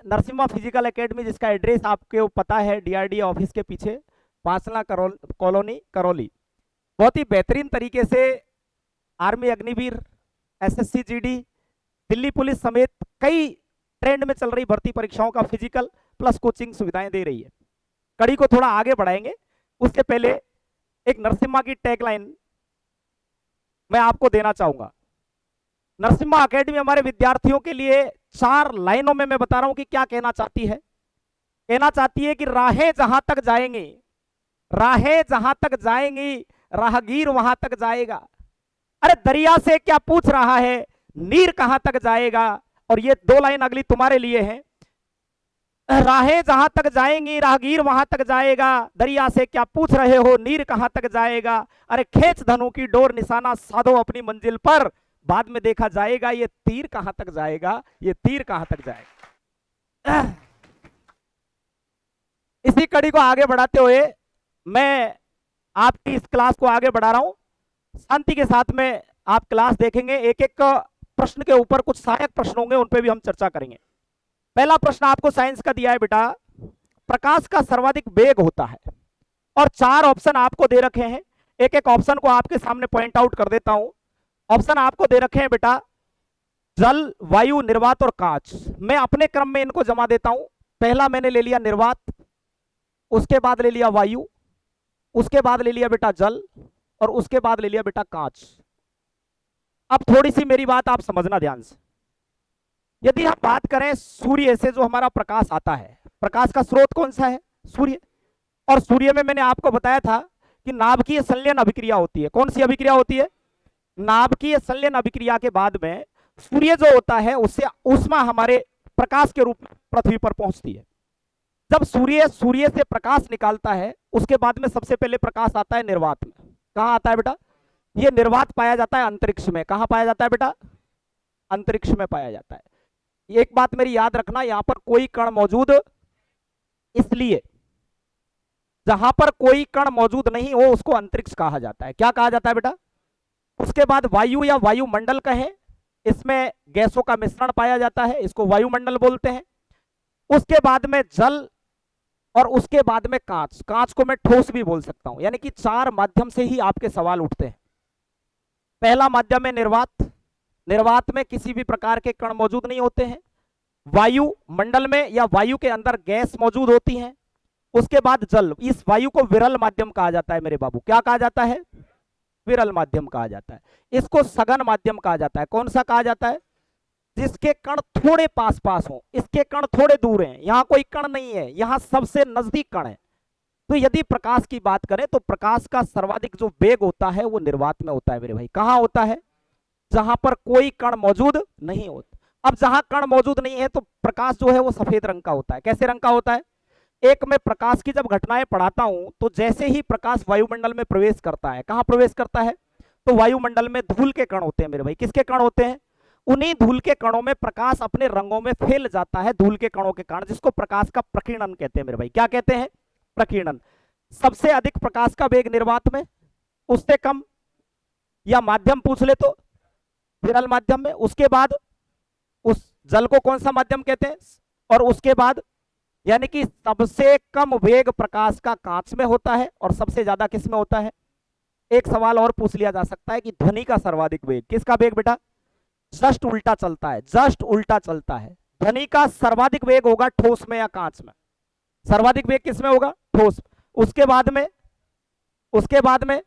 Narasimha physical academy, जिसका address आपको पता है, डीआरडीए ऑफिस के पीछे, पांचला कॉलोनी, करौली। बहुत ही बेहतरीन तरीके से army Agniveer, SSC GD, Delhi police समेत कई ट्रेंड में चल रही भर्ती परीक्षाओं का फिजिकल प्लस कोचिंग सुविधाएं दे रही है। कड़ी को थोड़ा आगे बढ़ाएंगे, उससे पहले एक नरसिम्हा की टैगलाइन मैं आपको देना चाहूंगा। नरसिम्हा एकेडमी हमारे विद्यार्थियों के लिए 4 लाइनों में मैं बता रहा हूं कि क्या कहना चाहती है। कहना चाहती है कि राहें जहां तक जाएंगी, राहें जहां तक जाएंगी, राहगीर वहां तक जाएगा। अरे दरिया से क्या पूछ रहा है, नीर कहां तक जाएगा। और ये 2 लाइन अगली तुम्हारे लिए है। राहें जहां तक जाएंगी, राहगीर वहां तक जाएगा, दरिया से क्या पूछ रहे हो, नीर कहां तक जाएगा। अरे खेच धनु की डोर, निशाना साधो अपनी मंजिल पर, बाद में देखा जाएगा ये तीर कहां तक जाएगा, ये तीर कहां तक जाएगा। इसी कड़ी को आगे बढ़ाते हुए मैं आपकी इस क्लास को आगे बढ़ा रहा हूं। शांति के साथ में आप क्लास देखेंगे। एक एक प्रश्न के ऊपर कुछ सहायक प्रश्न होंगे, उन पे भी हम चर्चा करेंगे। पहला प्रश्न आपको साइंस का दिया है बेटा, प्रकाश का सर्वाधिक वेग होता है, और 4 ऑप्शन आपको दे रखे हैं। एक एक ऑप्शन को आपके सामने पॉइंट आउट कर देता हूं। ऑप्शन आपको दे रखे हैं बेटा, जल, वायु, निर्वात और कांच। मैं अपने क्रम में इनको जमा देता हूं। पहला मैंने ले लिया निर्वात, उसके बाद ले लिया वायु, उसके बाद ले लिया बेटा जल, और उसके बाद ले लिया बेटा कांच। अब थोड़ी सी मेरी बात आप समझना ध्यान से। यदि हम बात करें सूर्य से जो हमारा प्रकाश आता है, प्रकाश का स्रोत कौन सा है, सूर्य। और सूर्य में मैंने आपको बताया था कि नाभिकीय संलयन अभिक्रिया होती है। कौन सी अभिक्रिया होती है, नाभिकीय संलयन अभिक्रिया के बाद में सूर्य जो होता है उससे ऊष्मा हमारे प्रकाश के रूप में पृथ्वी पर पहुंचती है। जब सूर्य से प्रकाश निकालता है, उसके बाद में सबसे पहले प्रकाश आता है निर्वात में। कहां आता है बेटा, ये निर्वात पाया जाता है अंतरिक्ष में। कहां पाया जाता है बेटा, अंतरिक्ष में पाया जाता है। एक बात मेरी याद रखना, यहां पर कोई कण मौजूद, इसलिए जहां पर कोई कण मौजूद नहीं हो उसको अंतरिक्ष कहा जाता है। क्या कहा जाता है बेटा। उसके बाद वायु या वायुमंडल कहें, इसमें गैसों का मिश्रण पाया जाता है, इसको वायुमंडल बोलते हैं। उसके बाद में जल, और उसके बाद में कांच। कांच को मैं ठोस भी बोल सकता हूं। यानी कि 4 माध्यम से ही आपके सवाल उठते हैं। पहला माध्यम है निर्वात। निर्वात में किसी भी प्रकार के कण मौजूद नहीं होते हैं। वायु मंडल में या वायु के अंदर गैस मौजूद होती है। उसके बाद जल, इस वायु को विरल माध्यम कहा जाता है मेरे बाबू। क्या कहा जाता है, विरल माध्यम कहा जाता है। इसको सघन माध्यम कहा जाता है। कौन सा कहा जाता है, जिसके कण थोड़े पास पास हो, इसके कण थोड़े दूर हैं, यहां कोई कण नहीं है, यहां सबसे नजदीक कण है। तो यदि प्रकाश की बात करें तो प्रकाश का सर्वाधिक जो वेग होता है वो निर्वात में होता है मेरे भाई। कहां होता है, जहां पर कोई कण मौजूद नहीं होता। अब जहां कण मौजूद नहीं है तो प्रकाश जो है वो सफेद रंग का होता है। कैसे रंग का होता है, एक मैं प्रकाश की जब घटनाएं पढ़ाता हूं तो जैसे ही प्रकाश वायुमंडल में प्रवेश करता है, कहां प्रवेश करता है, तो वायुमंडल में धूल के कण होते हैं मेरे भाई। किसके कण होते हैं, उन्हीं धूल के कणों में प्रकाश अपने रंगों में फैल जाता है, धूल के कणों के कारण, जिसको प्रकाश का प्रकीर्णन कहते हैं मेरे भाई। क्या कहते हैं, प्रकीर्णन। सबसे अधिक प्रकाश का वेग निर्वात में, उससे कम या माध्यम पूछ ले तो विरल माध्यम में। उसके बाद उस जल को कौन सा माध्यम कहते हैं, और उसके बाद यानी कि सबसे कम वेग प्रकाश का कांच में होता है और सबसे ज्यादा किस में होता है। एक सवाल और पूछ लिया जा सकता है कि ध्वनि का सर्वाधिक वेग, किसका वेग बेटा, जस्ट उल्टा चलता है, जस्ट उल्टा चलता है। ध्वनि का सर्वाधिक वेग होगा ठोस में या कांच में। सर्वाधिक वेग किस में होगा, ठोस। उसके बाद में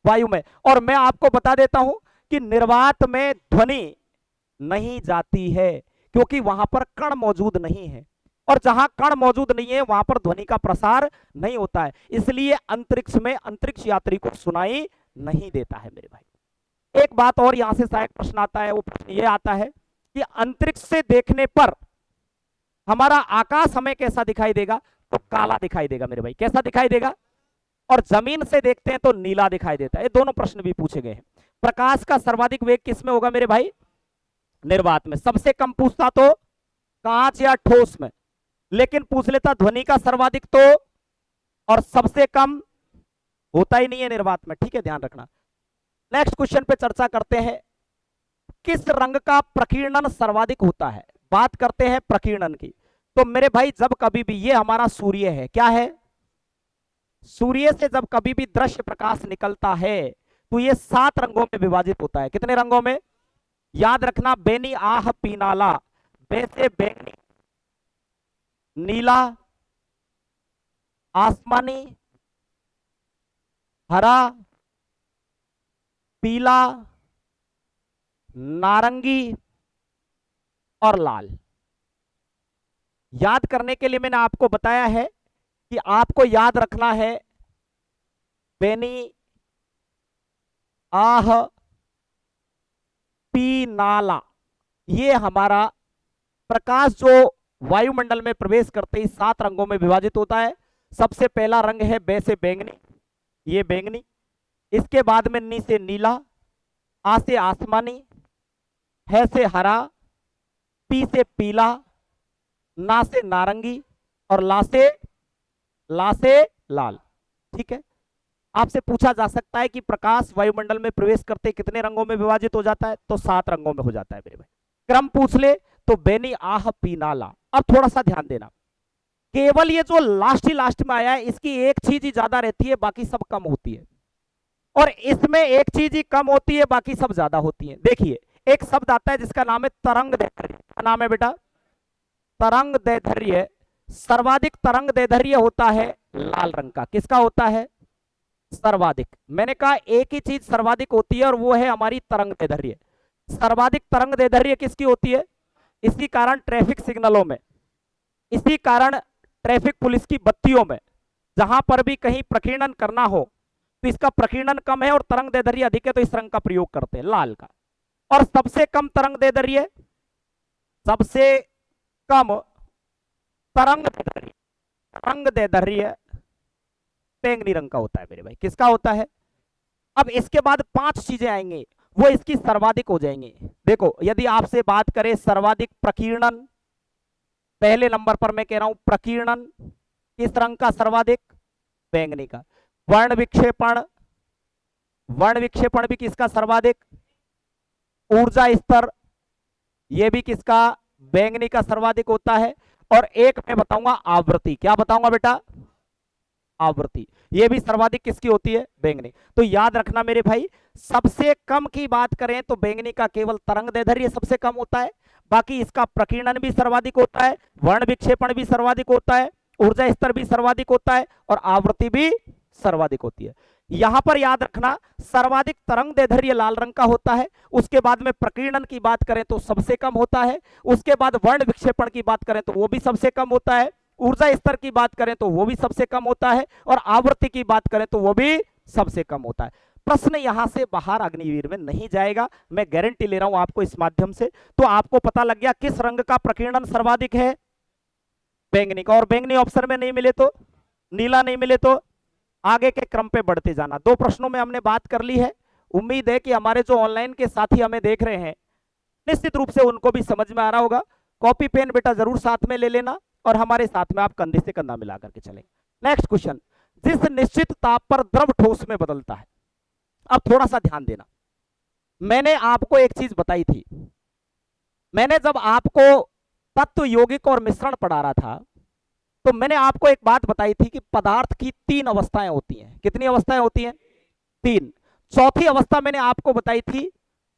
वायु में। और मैं आपको बता देता हूं कि निर्वात में ध्वनि नहीं जाती है, क्योंकि वहां पर कण मौजूद नहीं है, और जहां कण मौजूद नहीं है वहां पर ध्वनि का प्रसार नहीं होता है। इसलिए अंतरिक्ष में अंतरिक्ष यात्री को सुनाई नहीं देता है मेरे भाई। एक बात और यहां से शायद प्रश्न आता है, वो प्रश्न ये आता है कि अंतरिक्ष से देखने पर हमारा आकाश हमें कैसा दिखाई देगा, तो काला दिखाई देगा मेरे भाई। कैसा दिखाई देगा, और जमीन से देखते हैं तो नीला दिखाई देता है। ये दोनों प्रश्न भी पूछे गए हैं। प्रकाश का सर्वाधिक वेग किस में होगा मेरे भाई, निर्वात में। सबसे कम पूछता तो कांच या ठोस में, लेकिन पूछ लेता ध्वनि का सर्वाधिक तो, और सबसे कम होता ही नहीं है निर्वात में। ठीक है, ध्यान रखना। नेक्स्ट क्वेश्चन पे चर्चा करते हैं, किस रंग का प्रकीर्णन सर्वाधिक होता है। बात करते हैं प्रकीर्णन की। तो मेरे भाई जब कभी भी, ये हमारा सूर्य है, क्या है, सूर्य से जब कभी भी दृश्य प्रकाश निकलता है तो ये 7 रंगों में विभाजित होता है। कितने रंगों में, याद रखना, बेनी आह पीनाला, बे से बैंगनी, नीला, आसमानी, हरा, पीला, नारंगी और लाल। याद करने के लिए मैंने आपको बताया है कि आपको याद रखना है बेनी आह पीनाला, ये हमारा प्रकाश जो वायुमंडल में प्रवेश करते ही 7 रंगों में विभाजित होता है। सबसे पहला रंग है बे से बैंगनी, ये बैंगनी, इसके बाद में नी से नीला, आ से आसमानी, है से हरा, पी से पीला, ना से नारंगी और ला से लाल। ठीक है, आपसे पूछा जा सकता है कि प्रकाश वायुमंडल में प्रवेश करते कितने रंगों में विभाजित हो जाता है, तो 7 रंगों में हो जाता है मेरे भाई। क्रम पूछ ले तो बेनी आह पीनाला। अब थोड़ा सा ध्यान देना, केवल ये जो लास्ट ही लास्ट में आया है इसकी एक चीज ही ज्यादा रहती है, बाकी सब कम होती है, और इसमें एक चीज ही कम होती है, बाकी सब ज्यादा होती है। देखिए, एक शब्द आता है जिसका नाम है तरंग दैर्घ्य। क्या नाम है बेटा, तरंग दैर्घ्य। सर्वाधिक तरंग दैर्घ्य होता है लाल रंग का। किसका होता है, सर्वाधिक। मैंने कहा एक ही चीज सर्वाधिक होती है और वो है हमारी तरंग दैर्घ्य। सर्वाधिक तरंग दैर्घ्य किसकी होती है, इसी कारण ट्रैफिक सिग्नलों में, इसी कारण ट्रैफिक पुलिस की बत्तियों में, जहां पर भी कहीं प्रकीर्णन करना हो तो इसका प्रकीर्णन कम है और तरंग दैर्घ्य अधिक है, तो इस रंग का प्रयोग करते हैं, लाल का। और सबसे कम तरंग दैर्घ्य, सबसे कम तरंग दैर्घ्य बैंगनी रंग का होता है मेरे भाई। किसका होता है, अब इसके बाद 5 चीजें आएंगे, वो इसकी सर्वाधिक हो जाएंगी। देखो, यदि आपसे बात करें सर्वाधिक प्रकीर्णन, पहले नंबर पर मैं कह रहा हूं प्रकीर्णन, किस रंग का सर्वाधिक, बैंगनी का। वर्ण विक्षेपण, वर्ण विक्षेपण भी किसका सर्वाधिक, ऊर्जा स्तर, यह भी किसका, बैंगनी का सर्वाधिक होता है। और एक मैं बताऊंगा आवृत्ति, क्या बताऊंगा बेटा, आवृत्ति, यह भी सर्वाधिक किसकी होती है, बैंगनी। तो याद रखना मेरे भाई, सबसे कम की बात करें तो बैंगनी का केवल तरंग दैर्घ्य सबसे कम होता है, बाकी इसका प्रकीर्णन भी सर्वाधिक होता है, वर्ण विक्षेपण भी सर्वाधिक होता है, ऊर्जा स्तर भी सर्वाधिक होता है और आवृत्ति भी सर्वाधिक होती है। यहां पर याद रखना, सर्वाधिक तरंग दैर्घ्य लाल रंग का होता है, उसके बाद में प्रकीर्णन की बात करें तो सबसे कम होता है, उसके बाद वर्ण विक्षेपण की बात करें तो वो भी सबसे कम होता है, ऊर्जा स्तर की बात करें तो वो भी सबसे कम होता है और आवृत्ति की बात करें तो वो भी सबसे कम होता है। प्रश्न यहां से बाहर अग्निवीर में नहीं जाएगा, मैं गारंटी ले रहा हूं आपको इस माध्यम से। तो आपको पता लग गया किस रंग का प्रकीर्णन सर्वाधिक है, बैंगनी का। और बैंगनी ऑप्शन में नहीं मिले तो, नीला नहीं मिले तो आगे के क्रम पे बढ़ते जाना। 2 प्रश्नों में हमने बात कर ली है, उम्मीद है कि हमारे जो ऑनलाइन के साथी हमें देख रहे हैं निश्चित रूप से उनको भी समझ में आ रहा होगा। कॉपी पेन बेटा जरूर साथ में ले लेना और हमारे साथ में आप कंधे से कंधा मिला करके चलेंगे। नेक्स्ट क्वेश्चन, जिस निश्चित ताप पर द्रव ठोस में बदलता है। अब थोड़ा सा ध्यान देना, मैंने आपको एक चीज बताई थी, मैंने जब आपको तत्व यौगिक और मिश्रण पढ़ा रहा था तो मैंने आपको एक बात बताई थी कि पदार्थ की 3 अवस्थाएं होती हैं। कितनी अवस्थाएं होती हैं, 3। चौथी अवस्था मैंने आपको बताई थी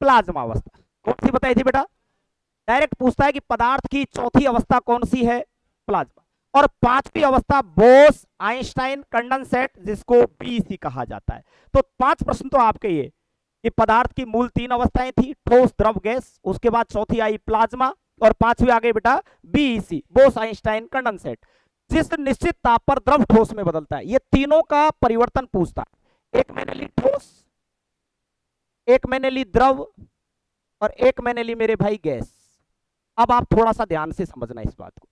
प्लाज्मा अवस्था। कौन सी बताई थी बेटा, डायरेक्ट पूछता है कि पदार्थ की चौथी अवस्था कौन सी है, प्लाज्मा। और 5वीं अवस्था बोस आइंस्टाइन कंडेंसेट, जिसको बीईसी कहा जाता है। तो 5 प्रश्न तो आपके ये कि पदार्थ की मूल 3 अवस्थाएं थी, ठोस द्रव गैस, उसके बाद चौथी आई प्लाज्मा और 5वीं आ गई बेटा बीईसी, बोस आइंस्टाइन कंडेंसेट। जिस निश्चित ताप पर द्रव ठोस में बदलता है, ये तीनों का परिवर्तन पूछता है। एक मैंने ली ठोस, एक मैंने ली द्रव और एक मैंने ली मेरे भाई गैस। अब आप थोड़ा सा ध्यान से समझना इस बात को,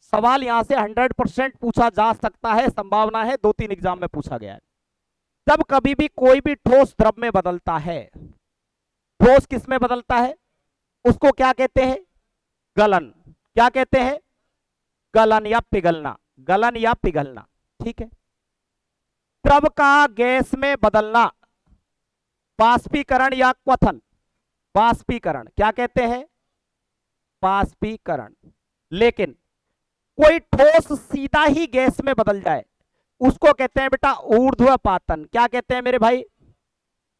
सवाल यहां से 100% पूछा जा सकता है, संभावना है 2-3 एग्जाम में पूछा गया है। जब कभी भी कोई भी ठोस द्रव में बदलता है, ठोस किस में बदलता है, उसको क्या कहते हैं, गलन। क्या कहते हैं, गलन या पिघलना, गलन या पिघलना। ठीक है, द्रव का गैस में बदलना, बाष्पीकरण या क्वथन। बाष्पीकरण क्या कहते हैं, बाष्पीकरण। लेकिन कोई ठोस सीधा ही गैस में बदल जाए उसको कहते हैं बेटा ऊर्ध्वपातन। क्या कहते हैं मेरे भाई?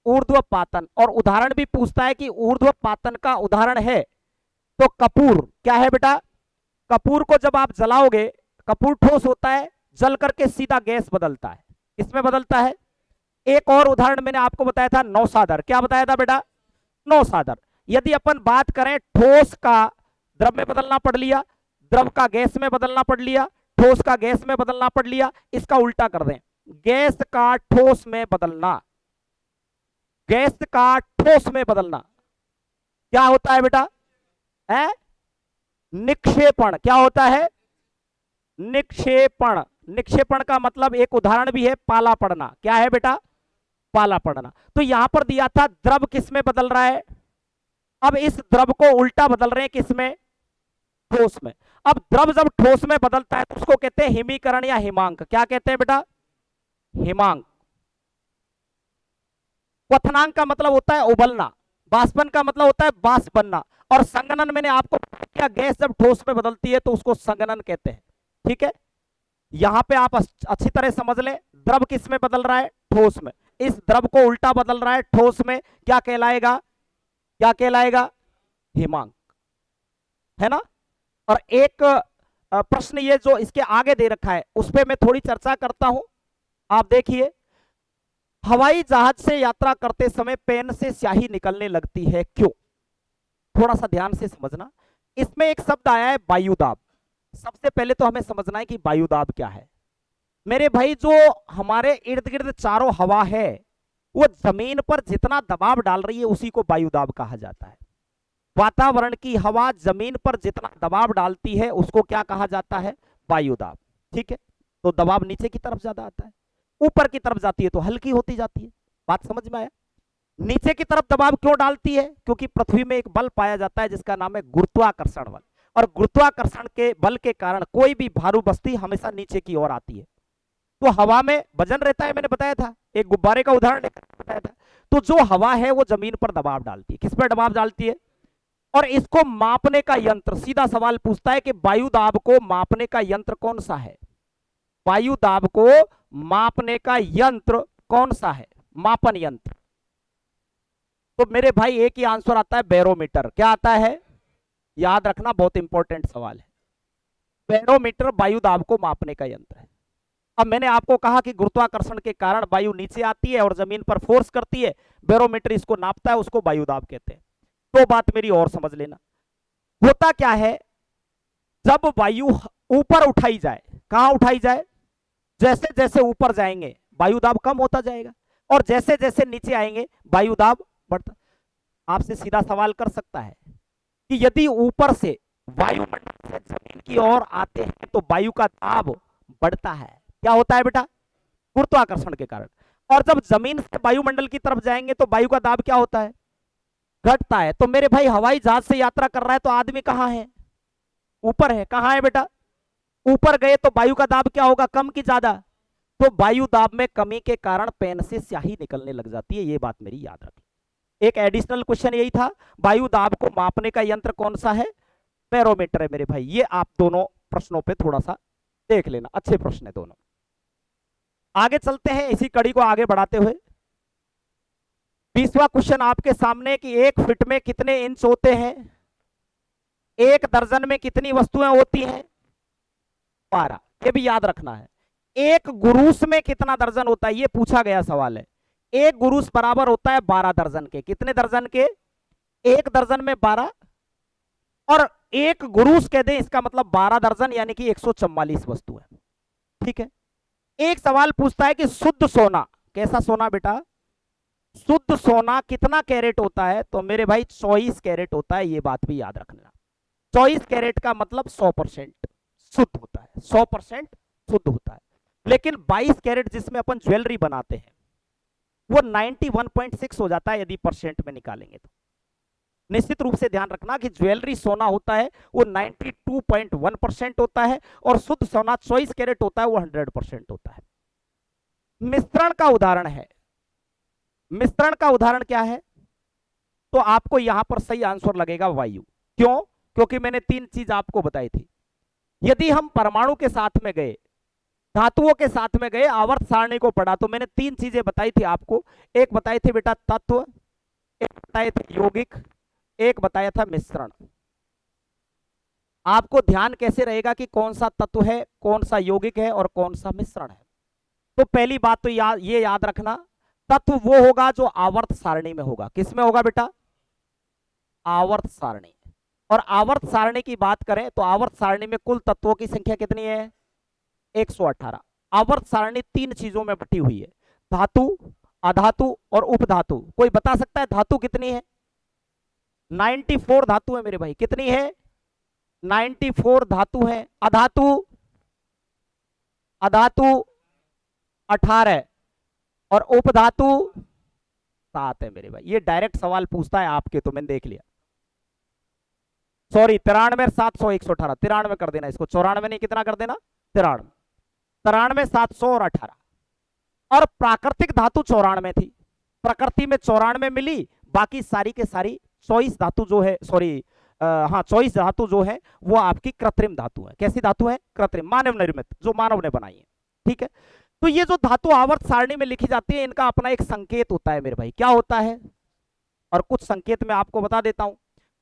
ऊर्ध्वपातन। और उदाहरण भी पूछता है कि ऊर्ध्वपातन का उदाहरण है तो कपूर। क्या है बेटा? कपूर को जब आप जलाओगे, कपूर ठोस होता है, जल करके सीधा गैस बदलता है, इसमें बदलता है। एक और उदाहरण मैंने आपको बताया था नौसादर। क्या बताया था बेटा? नौसादर। यदि अपन बात करें ठोस का द्रव में बदलना पड़ लिया, द्रव का गैस में बदलना पड़ लिया, ठोस का गैस में बदलना पड़ लिया, इसका उल्टा कर दें, गैस का ठोस में बदलना, गैस का ठोस में बदलना क्या होता है बेटा? है निक्षेपण। क्या होता है? निक्षेपण। निक्षेपण का मतलब एक उदाहरण भी है पाला पड़ना। क्या है बेटा? पाला पड़ना। तो यहां पर दिया था द्रव किस में बदल रहा है, अब इस द्रव को उल्टा बदल रहे हैं किसमें? ठोस में। अब द्रव जब ठोस में बदलता है तो उसको कहते हैं हिमीकरण या हिमांक। क्या कहते हैं बेटा? हिमांक। क्वथनांक का मतलब होता है उबलना, बाष्पन का मतलब होता है बाष्प बनना, और संघनन मैंने आपको क्या, गैस जब ठोस में बदलती है तो उसको संघनन कहते हैं। ठीक है, यहां पे आप अच्छी तरह समझ लें, द्रव किस में बदल रहा है? ठोस में। इस द्रव को उल्टा बदल रहा है ठोस में, क्या कहलाएगा? क्या कहलाएगा? हिमांक। है ना? और एक प्रश्न ये जो इसके आगे दे रखा है उस पर मैं थोड़ी चर्चा करता हूं। आप देखिए, हवाई जहाज से यात्रा करते समय पेन से स्याही निकलने लगती है, क्यों? थोड़ा सा ध्यान से समझना। इसमें एक शब्द आया है वायुदाब। सबसे पहले तो हमें समझना है कि वायुदाब क्या है। मेरे भाई, जो हमारे इर्द गिर्द चारों हवा है वो जमीन पर जितना दबाव डाल रही है उसी को वायुदाब कहा जाता है। वातावरण की हवा जमीन पर जितना दबाव डालती है उसको क्या कहा जाता है? वायुदाब। ठीक है, तो दबाव नीचे की तरफ ज्यादा आता है, ऊपर की तरफ जाती है तो हल्की होती जाती है। बात समझ में आया? नीचे की तरफ दबाव क्यों डालती है? क्योंकि पृथ्वी में एक बल पाया जाता है जिसका नाम है गुरुत्वाकर्षण बल, और गुरुत्वाकर्षण के बल के कारण कोई भी भारू वस्तु हमेशा नीचे की ओर आती है। तो हवा में वजन रहता है, मैंने बताया था, एक गुब्बारे का उदाहरण बताया था। तो जो हवा है वो जमीन पर दबाव डालती है। किस पर दबाव डालती है? और इसको मापने का यंत्र, सीधा सवाल पूछता है कि वायु दाब को मापने का यंत्र कौन सा है? वायु दाब को मापने का यंत्र कौन सा है? मापन यंत्र। तो मेरे भाई एक ही आंसर आता है, बैरोमीटर। क्या आता है? याद रखना, बहुत इंपॉर्टेंट सवाल है। बैरोमीटर वायु दाब को मापने का यंत्र है। अब मैंने आपको कहा कि गुरुत्वाकर्षण के कारण वायु नीचे आती है और जमीन पर फोर्स करती है, बैरोमीटर इसको नापता है, उसको वायु दाब कहते हैं। तो बात मेरी और समझ लेना। होता क्या है, जब वायु ऊपर उठाई जाए, कहां उठाई जाए? जैसे जैसे ऊपर जाएंगे वायु दाब कम होता जाएगा, और जैसे जैसे नीचे आएंगे वायु दाब बढ़ता। आपसे सीधा सवाल कर सकता है कि यदि ऊपर से वायुमंडल से जमीन की ओर आते हैं तो वायु का दाब बढ़ता है। क्या होता है बेटा? गुरुत्वाकर्षण के कारण। और जब जमीन से वायुमंडल की तरफ जाएंगे तो वायु का दाब क्या होता है? घटता है। तो मेरे भाई, हवाई जहाज से यात्रा कर रहा है तो आदमी कहां है? ऊपर है। कहां है बेटा? ऊपर गए तो वायु का दाब क्या होगा? कम की ज्यादा? तो वायु दाब में कमी के कारण पेन से स्याही निकलने लग जाती है। ये बात मेरी याद रखिए। एक एडिशनल क्वेश्चन यही था, वायु दाब को मापने का यंत्र कौन सा है? बैरोमीटर है मेरे भाई। ये आप दोनों प्रश्नों पे थोड़ा सा देख लेना, अच्छे प्रश्न है दोनों। आगे चलते हैं इसी कड़ी को आगे बढ़ाते हुए। 20वां क्वेश्चन आपके सामने कि 1 फीट में कितने इंच होते हैं? 1 दर्जन में कितनी वस्तुएं होती हैं? 12। ये भी याद रखना है। 1 गुरूस में कितना दर्जन होता है, ये पूछा गया सवाल है। 1 गुरूस बराबर होता है 12 दर्जन के। कितने दर्जन के? 1 दर्जन में 12, और 1 गुरूस कह दें इसका मतलब 12 दर्जन यानी कि 144 वस्तुएं। ठीक है, एक सवाल पूछता है कि शुद्ध सोना, कैसा सोना बेटा? शुद्ध सोना कितना कैरेट होता है? तो मेरे भाई 24 कैरेट होता है। ये बात भी याद रखना। 24 कैरेट का मतलब 100% शुद्ध होता है, 100% शुद्ध होता है। लेकिन 22 कैरेट जिसमें अपन ज्वेलरी बनाते हैं वो 91.6 हो जाता है यदि परसेंट में निकालेंगे तो। निश्चित रूप से ध्यान रखना कि ज्वेलरी सोना होता है वो 92.1% होता है, और शुद्ध सोना 24 कैरेट होता है वो 100% होता है। मिश्रण का उदाहरण है। मिश्रण का उदाहरण क्या है? तो आपको यहां पर सही आंसर लगेगा वायु। क्यों? क्योंकि मैंने 3 चीज आपको बताई थी। यदि हम परमाणु के साथ में गए, धातुओं के साथ में गए, आवर्त सारणी को पढ़ा, तो मैंने तीन चीजें बताई थी आपको। एक बताई थी बेटा तत्व, एक बताए थे यौगिक, एक बताया था मिश्रण। आपको ध्यान कैसे रहेगा कि कौन सा तत्व है, कौन सा यौगिक है और कौन सा मिश्रण है? तो पहली बात तो ये याद रखना, तत्व वो होगा जो आवर्त सारणी में होगा। किस में होगा बेटा? आवर्त सारणी। और आवर्त सारणी की बात करें तो आवर्त सारणी में कुल तत्वों की संख्या कितनी है? 118। आवर्त सारणी तीन चीजों में बटी हुई है, धातु, अधातु और उपधातु। कोई बता सकता है धातु कितनी है? 94 धातु है मेरे भाई। कितनी है? 94 धातु है। अधातु, अधातु 18 और उपधातु 7 है मेरे भाई। ये डायरेक्ट सवाल पूछता है आपके, तो मैंने देख लिया। सॉरी, 93 700 118, 93 कर देना इसको, 94 नहीं, कितना कर देना? 93, 93 700 और 18। और प्राकृतिक धातु 94 थी, प्रकृति में 94 मिली, बाकी सारी के सारी 24 धातु जो है, सॉरी हाँ 24 धातु जो है वो आपकी कृत्रिम धातु है। कैसी धातु है? कृत्रिम, मानव निर्मित, जो मानव ने बनाई है। ठीक है, तो ये जो धातु आवर्त सारणी में लिखी जाती है, इनका अपना एक संकेत होता है मेरे भाई। क्या होता है? और कुछ संकेत मैं आपको बता देता हूं।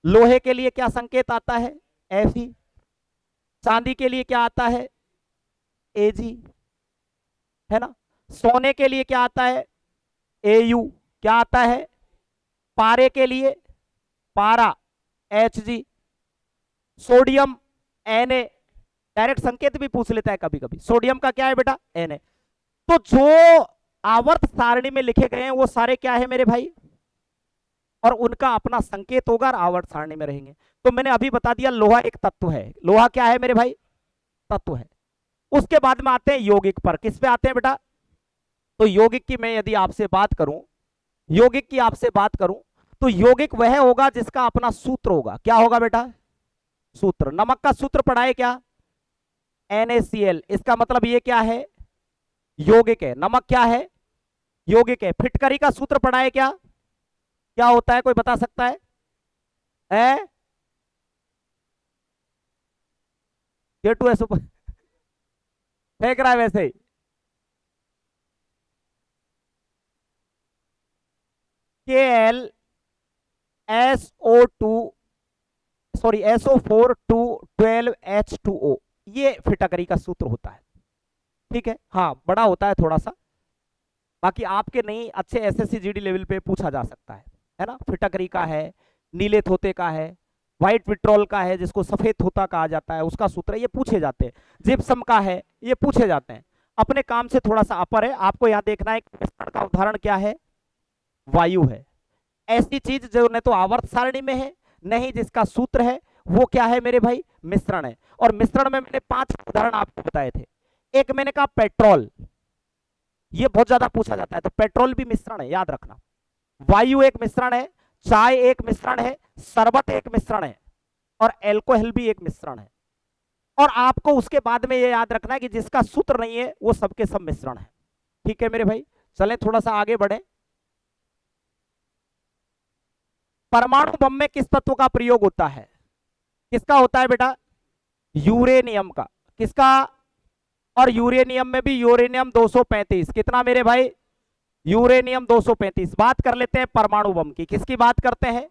लोहे के लिए क्या संकेत आता है? Fe। चांदी के लिए क्या आता है? Ag, है ना। सोने के लिए क्या आता है? Au। क्या आता है? पारे के लिए पारा, Hg। सोडियम Na, डायरेक्ट संकेत भी पूछ लेता है कभी कभी। सोडियम का क्या है बेटा? Na। तो जो आवर्त सारणी में लिखे गए हैं वो सारे क्या है मेरे भाई? और उनका अपना संकेत होगा और आवर्त सारणी में रहेंगे। तो मैंने अभी बता दिया लोहा एक तत्व है। लोहा क्या है मेरे भाई? तत्व है। उसके बाद में आते हैं यौगिक पर। किस पे आते हैं बेटा? तो यौगिक की मैं यदि आपसे बात करूं, यौगिक की आपसे बात करूं, तो यौगिक वह होगा जिसका अपना सूत्र होगा। क्या होगा बेटा? सूत्र। नमक का सूत्र पढ़ा है क्या? NaCl। इसका मतलब ये क्या है? यौगिक है। नमक क्या है? यौगिक है। फिटकरी का सूत्र पढ़ा है क्या? क्या होता है, कोई बता सकता है? K2SO फेंक रहा है वैसे ही। KlSO2, सॉरी SO4 2 12H2O, ये फिटकरी का सूत्र होता है। ठीक है, हाँ बड़ा होता है थोड़ा सा, बाकी आपके नहीं, अच्छे SSC GD लेवल पे पूछा जा सकता है ना। फिटकरी का है, नीले थोते का है, व्हाइट विट्रोल का है जिसको सफेद थोता कहा जाता है, उसका सूत्र ये पूछे जाते हैं। जिप्सम का है, ये पूछे जाते हैं। अपने काम से थोड़ा सा अपर है, आपको यहाँ देखना है मिश्रण का उदाहरण क्या है? वायु है। ऐसी चीज जो न तो आवर्त सारणी में है, नहीं जिसका सूत्र है, वो क्या है मेरे भाई? मिश्रण है। और मिश्रण में मैंने 5 उदाहरण आपको बताए थे। एक मैंने कहा पेट्रोल, ये बहुत ज्यादा पूछा जाता है, तो पेट्रोल भी मिश्रण है, याद रखना। वायु एक मिश्रण है, चाय एक मिश्रण है, शरबत एक मिश्रण है, और एल्कोहल भी एक मिश्रण है। और आपको उसके बाद में ये याद रखना है कि जिसका सूत्र नहीं है वो सबके सब मिश्रण है। ठीक है मेरे भाई, चलें थोड़ा सा आगे बढ़े। परमाणु बम में किस तत्व का प्रयोग होता है? किसका होता है बेटा? यूरेनियम का। किसका? और यूरेनियम में भी यूरेनियम 235। कितना मेरे भाई? यूरेनियम 235। बात कर लेते हैं परमाणु बम की। किसकी बात करते हैं?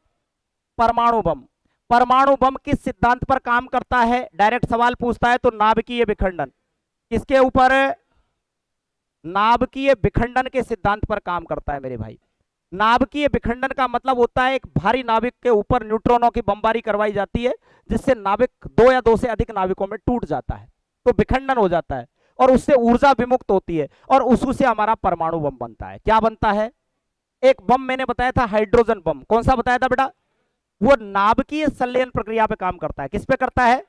परमाणु बम। परमाणु बम किस सिद्धांत पर काम करता है? डायरेक्ट सवाल पूछता है तो नाभिकीय विखंडन। किसके ऊपर? नाभिकीय विखंडन के सिद्धांत पर काम करता है मेरे भाई। नाभिकीय विखंडन का मतलब होता है एक भारी नाभिक के ऊपर न्यूट्रॉनों की बमबारी करवाई जाती है, जिससे नाभिक 2 या 2 से अधिक नाभिकों में टूट जाता है, तो विखंडन हो जाता है और उससे ऊर्जा विमुक्त होती है, और उससे हमारा परमाणु बम बनता है। क्या बनता है? एक बम मैंने बताया था हाइड्रोजन बम। कौन सा बताया था बेटा? वो नाभिकीय संलयन प्रक्रिया पे काम करता है। किस पे करता है?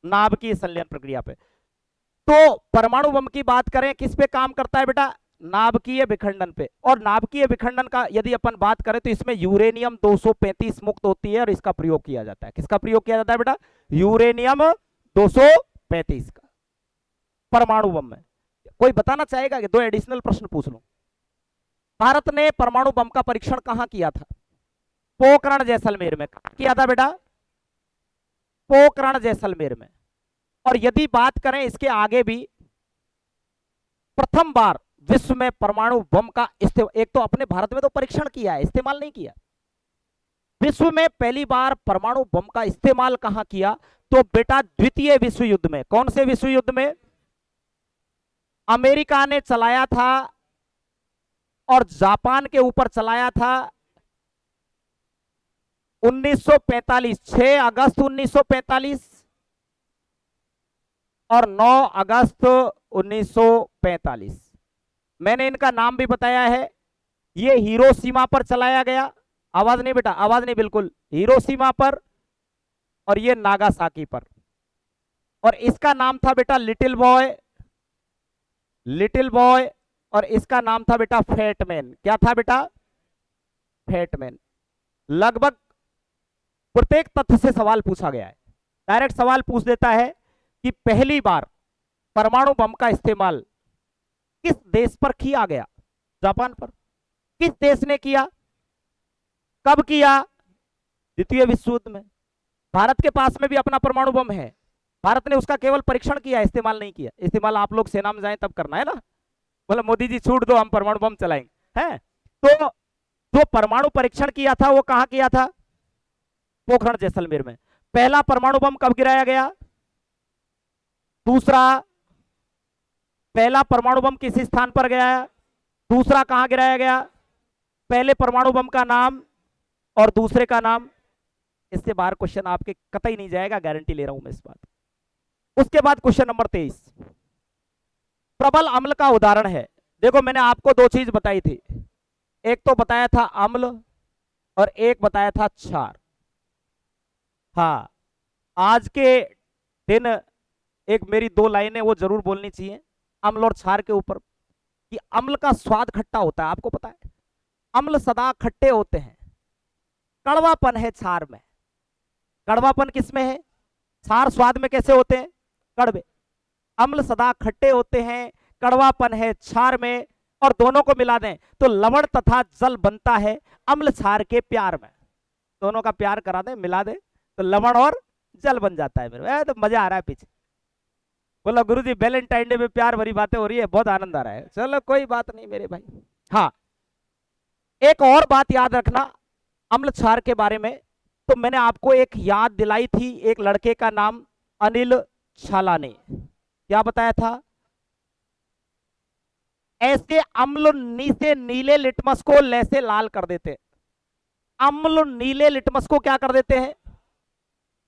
नाभिकीय संलयन प्रक्रिया पे। तो परमाणु बम की बात करें, किस पे काम करता है बेटा? नाभिकीय विखंडन पे। और नाभिकीय विखंडन का यदि अपन बात करें तो इसमें यूरेनियम 235 मुक्त होती है और इसका प्रयोग किया जाता है। किसका प्रयोग किया जाता है बेटा? यूरेनियम 235 का परमाणु बम में। कोई बताना चाहेगा कि 2 एडिशनल प्रश्न पूछ लो। भारत ने परमाणु बम का परीक्षण कहां किया था? पोखरण जैसलमेर में। किया था बेटा? पोखरण जैसलमेर में। और यदि बात करें इसके आगे भी, प्रथम बार विश्व में परमाणु बम का एक तो अपने भारत में तो परीक्षण किया है, इस्तेमाल नहीं किया। विश्व में पहली बार परमाणु बम का इस्तेमाल कहां किया? तो बेटा द्वितीय विश्व युद्ध में। कौन से विश्व युद्ध में? अमेरिका ने चलाया था और जापान के ऊपर चलाया था 1945, 6 अगस्त 1945 और 9 अगस्त 1945। मैंने इनका नाम भी बताया है। ये हिरोशिमा पर चलाया गया। आवाज नहीं बेटा, आवाज नहीं, बिल्कुल। हिरोशिमा पर और ये नागासाकी पर। और इसका नाम था बेटा लिटिल बॉय, लिटिल बॉय। और इसका नाम था बेटा फैटमैन। क्या था बेटा? फैटमैन। लगभग प्रत्येक तथ्य से सवाल पूछा गया है। डायरेक्ट सवाल पूछ देता है कि पहली बार परमाणु बम का इस्तेमाल किस देश पर किया गया? जापान पर। किस देश ने किया? कब किया? द्वितीय विश्व युद्ध में। भारत के पास में भी अपना परमाणु बम है, भारत ने उसका केवल परीक्षण किया, इस्तेमाल नहीं किया। इस्तेमाल आप लोग सेना में जाएं तब करना है ना, बोला मोदी जी छूट दो, हम परमाणु बम चलाएंगे, हैं? तो जो परमाणु परीक्षण किया था वो कहां किया था? पोखरण जैसलमेर में। पहला परमाणु बम कब गिराया गया? दूसरा, पहला परमाणु बम किस स्थान पर गया? दूसरा कहां गिराया गया? पहले परमाणु बम का नाम और दूसरे का नाम। इससे बाहर क्वेश्चन आपके कतई नहीं जाएगा, गारंटी ले रहा हूं मैं इस बात। उसके बाद क्वेश्चन नंबर 23, प्रबल अम्ल का उदाहरण है। देखो मैंने आपको दो चीज बताई थी, एक तो बताया था अम्ल और एक बताया था क्षार। हाँ, आज के दिन एक मेरी दो लाइनें वो जरूर बोलनी चाहिए अम्ल और क्षार के ऊपर, कि अम्ल का स्वाद खट्टा होता है, आपको पता है? अम्ल सदा खट्टे होते हैं, कड़वापन है क्षार में। कड़वापन किसमें है? क्षार स्वाद में कैसे होते हैं? कड़वे। अम्ल सदा खट्टे होते हैं, कड़वापन है क्षार में, और दोनों को मिला दें तो लवण तथा जल बनता है अम्ल क्षार के प्यार में। दोनों का प्यार करा दें, मिला दें तो लवण और जल बन जाता है। मेरे तो मजा आ रहा है पीछे। बोला गुरुजी वैलेंटाइन डे में प्यार भरी बातें हो रही है, बहुत आनंद आ रहा है। चलो कोई बात नहीं मेरे भाई। हाँ, एक और बात याद रखना अम्ल क्षार के बारे में। तो मैंने आपको एक याद दिलाई थी, एक लड़के का नाम अनिल छाला ने क्या बताया था? ऐसे अम्ल से नीले लिटमस को लैसे लाल कर देते। अम्ल नीले लिटमस को क्या कर देते हैं?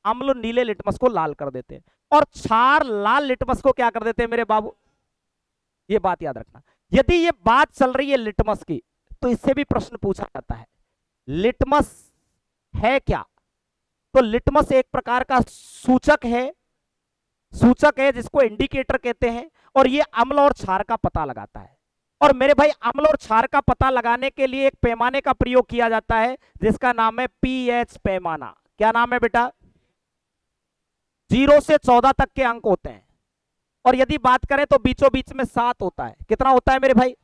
अम्ल नीले लिटमस को लाल कर देते हैं। और क्षार लाल लिटमस को क्या कर देते हैं मेरे बाबू? ये बात याद रखना। यदि ये बात चल रही है लिटमस की, तो इससे भी प्रश्न पूछा जाता है, लिटमस है क्या? तो लिटमस एक प्रकार का सूचक है, सूचक है जिसको इंडिकेटर कहते हैं, और ये अम्ल और क्षार का पता लगाता है। और मेरे भाई अम्ल और क्षार का पता लगाने के लिए एक पैमाने का प्रयोग किया जाता है जिसका नाम है पीएच पैमाना। क्या नाम है बेटा? 0 से 14 तक के अंक होते हैं, और यदि बात करें तो बीचों बीच में 7 होता है। कितना होता है मेरे भाई?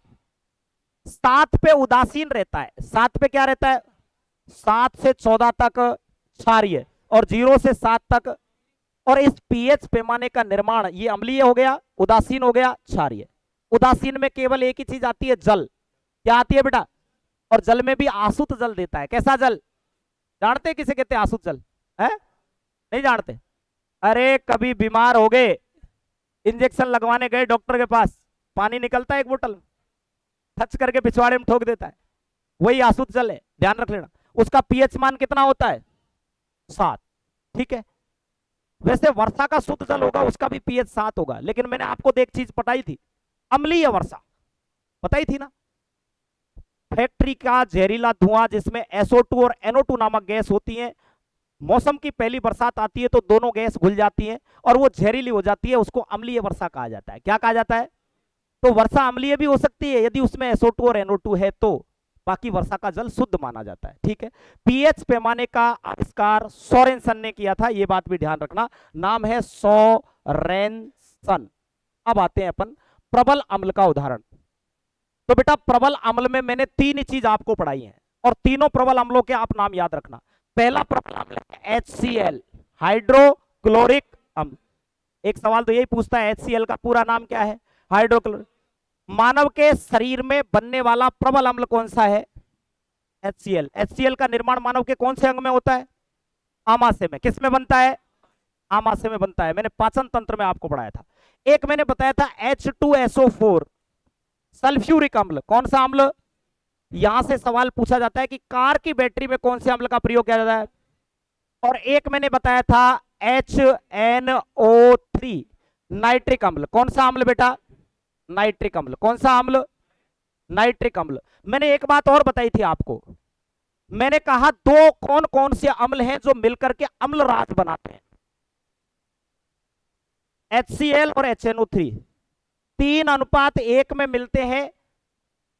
7 पे उदासीन रहता है। 7 पे क्या रहता है? 7 से 14 तक क्षारीय और 0 से 7 तक। और इस पीएच पैमाने का निर्माण, ये अम्लीय हो गया, उदासीन हो गया, क्षारीय। उदासीन में केवल एक ही चीज आती है, जल। क्या आती है बेटा? और जल में भी आसुत जल देता है। कैसा जल? जानते हैं किसे कहते हैं आसुत जल? है? नहीं जानते? अरे कभी बीमार हो गए, इंजेक्शन लगवाने गए डॉक्टर के पास, पानी निकलता है एक बोतल, टच करके पिछवाड़े में ठोक देता है, वही आसुत जल है। ध्यान रख लेना। उसका पीएच मान कितना होता है? 7। ठीक है। वैसे वर्षा का शुद्ध जल होगा, उसका भी पीएच 7 होगा। लेकिन मैंने आपको एक चीज बताई थी, अम्लीय वर्षा बताई थी ना। फैक्ट्री का जहरीला धुआं जिसमें SO2 और NO2 नामक गैस होती है, मौसम की पहली बरसात आती है तो दोनों गैस घुल जाती हैं और वो जहरीली हो जाती है, उसको अम्लीय वर्षा कहा जाता है। क्या कहा जाता है? तो वर्षा अम्लीय भी हो सकती है यदि उसमें SO2 और NO2 है, तो बाकी वर्षा का जल शुद्ध माना जाता है। ठीक है। पीएच पैमाने का आविष्कार सोरेनसन ने किया था, ये बात भी ध्यान रखना, नाम है सोरेनसन। अब आते हैं अपन प्रबल अम्ल का उदाहरण। तो बेटा प्रबल अम्ल में मैंने 3 चीज आपको पढ़ाई है, और तीनों प्रबल अम्लों के आप नाम याद रखना। पहला प्रबल अम्ल है HCl, हाइड्रोक्लोरिक अम्ल। एक सवाल तो यही पूछता है HCl का पूरा नाम क्या है, हाइड्रोक्लोर। मानव के शरीर में बनने वाला प्रबल अम्ल कौन सा है, HCl। HCl का निर्माण मानव के कौन से अंग में होता है, आमाशय में। किस में बनता है, आमाशय में बनता है। मैंने पाचन तंत्र में आपको पढ़ाया था। एक मैंने बताया था H2SO4 सल्फ्यूरिक अम्ल, कौन सा अम्ल। यहां से सवाल पूछा जाता है कि कार की बैटरी में कौन से अम्ल का प्रयोग किया जाता है। और एक मैंने बताया था HNO3 नाइट्रिक अम्ल, कौन सा अम्ल बेटा, नाइट्रिक अम्ल। कौन सा अम्ल, नाइट्रिक अम्ल। मैंने एक बात और बताई थी आपको, मैंने कहा दो कौन कौन से अम्ल हैं जो मिलकर के अम्ल राज बनाते हैं, HCl और HNO3 3:1 में मिलते हैं,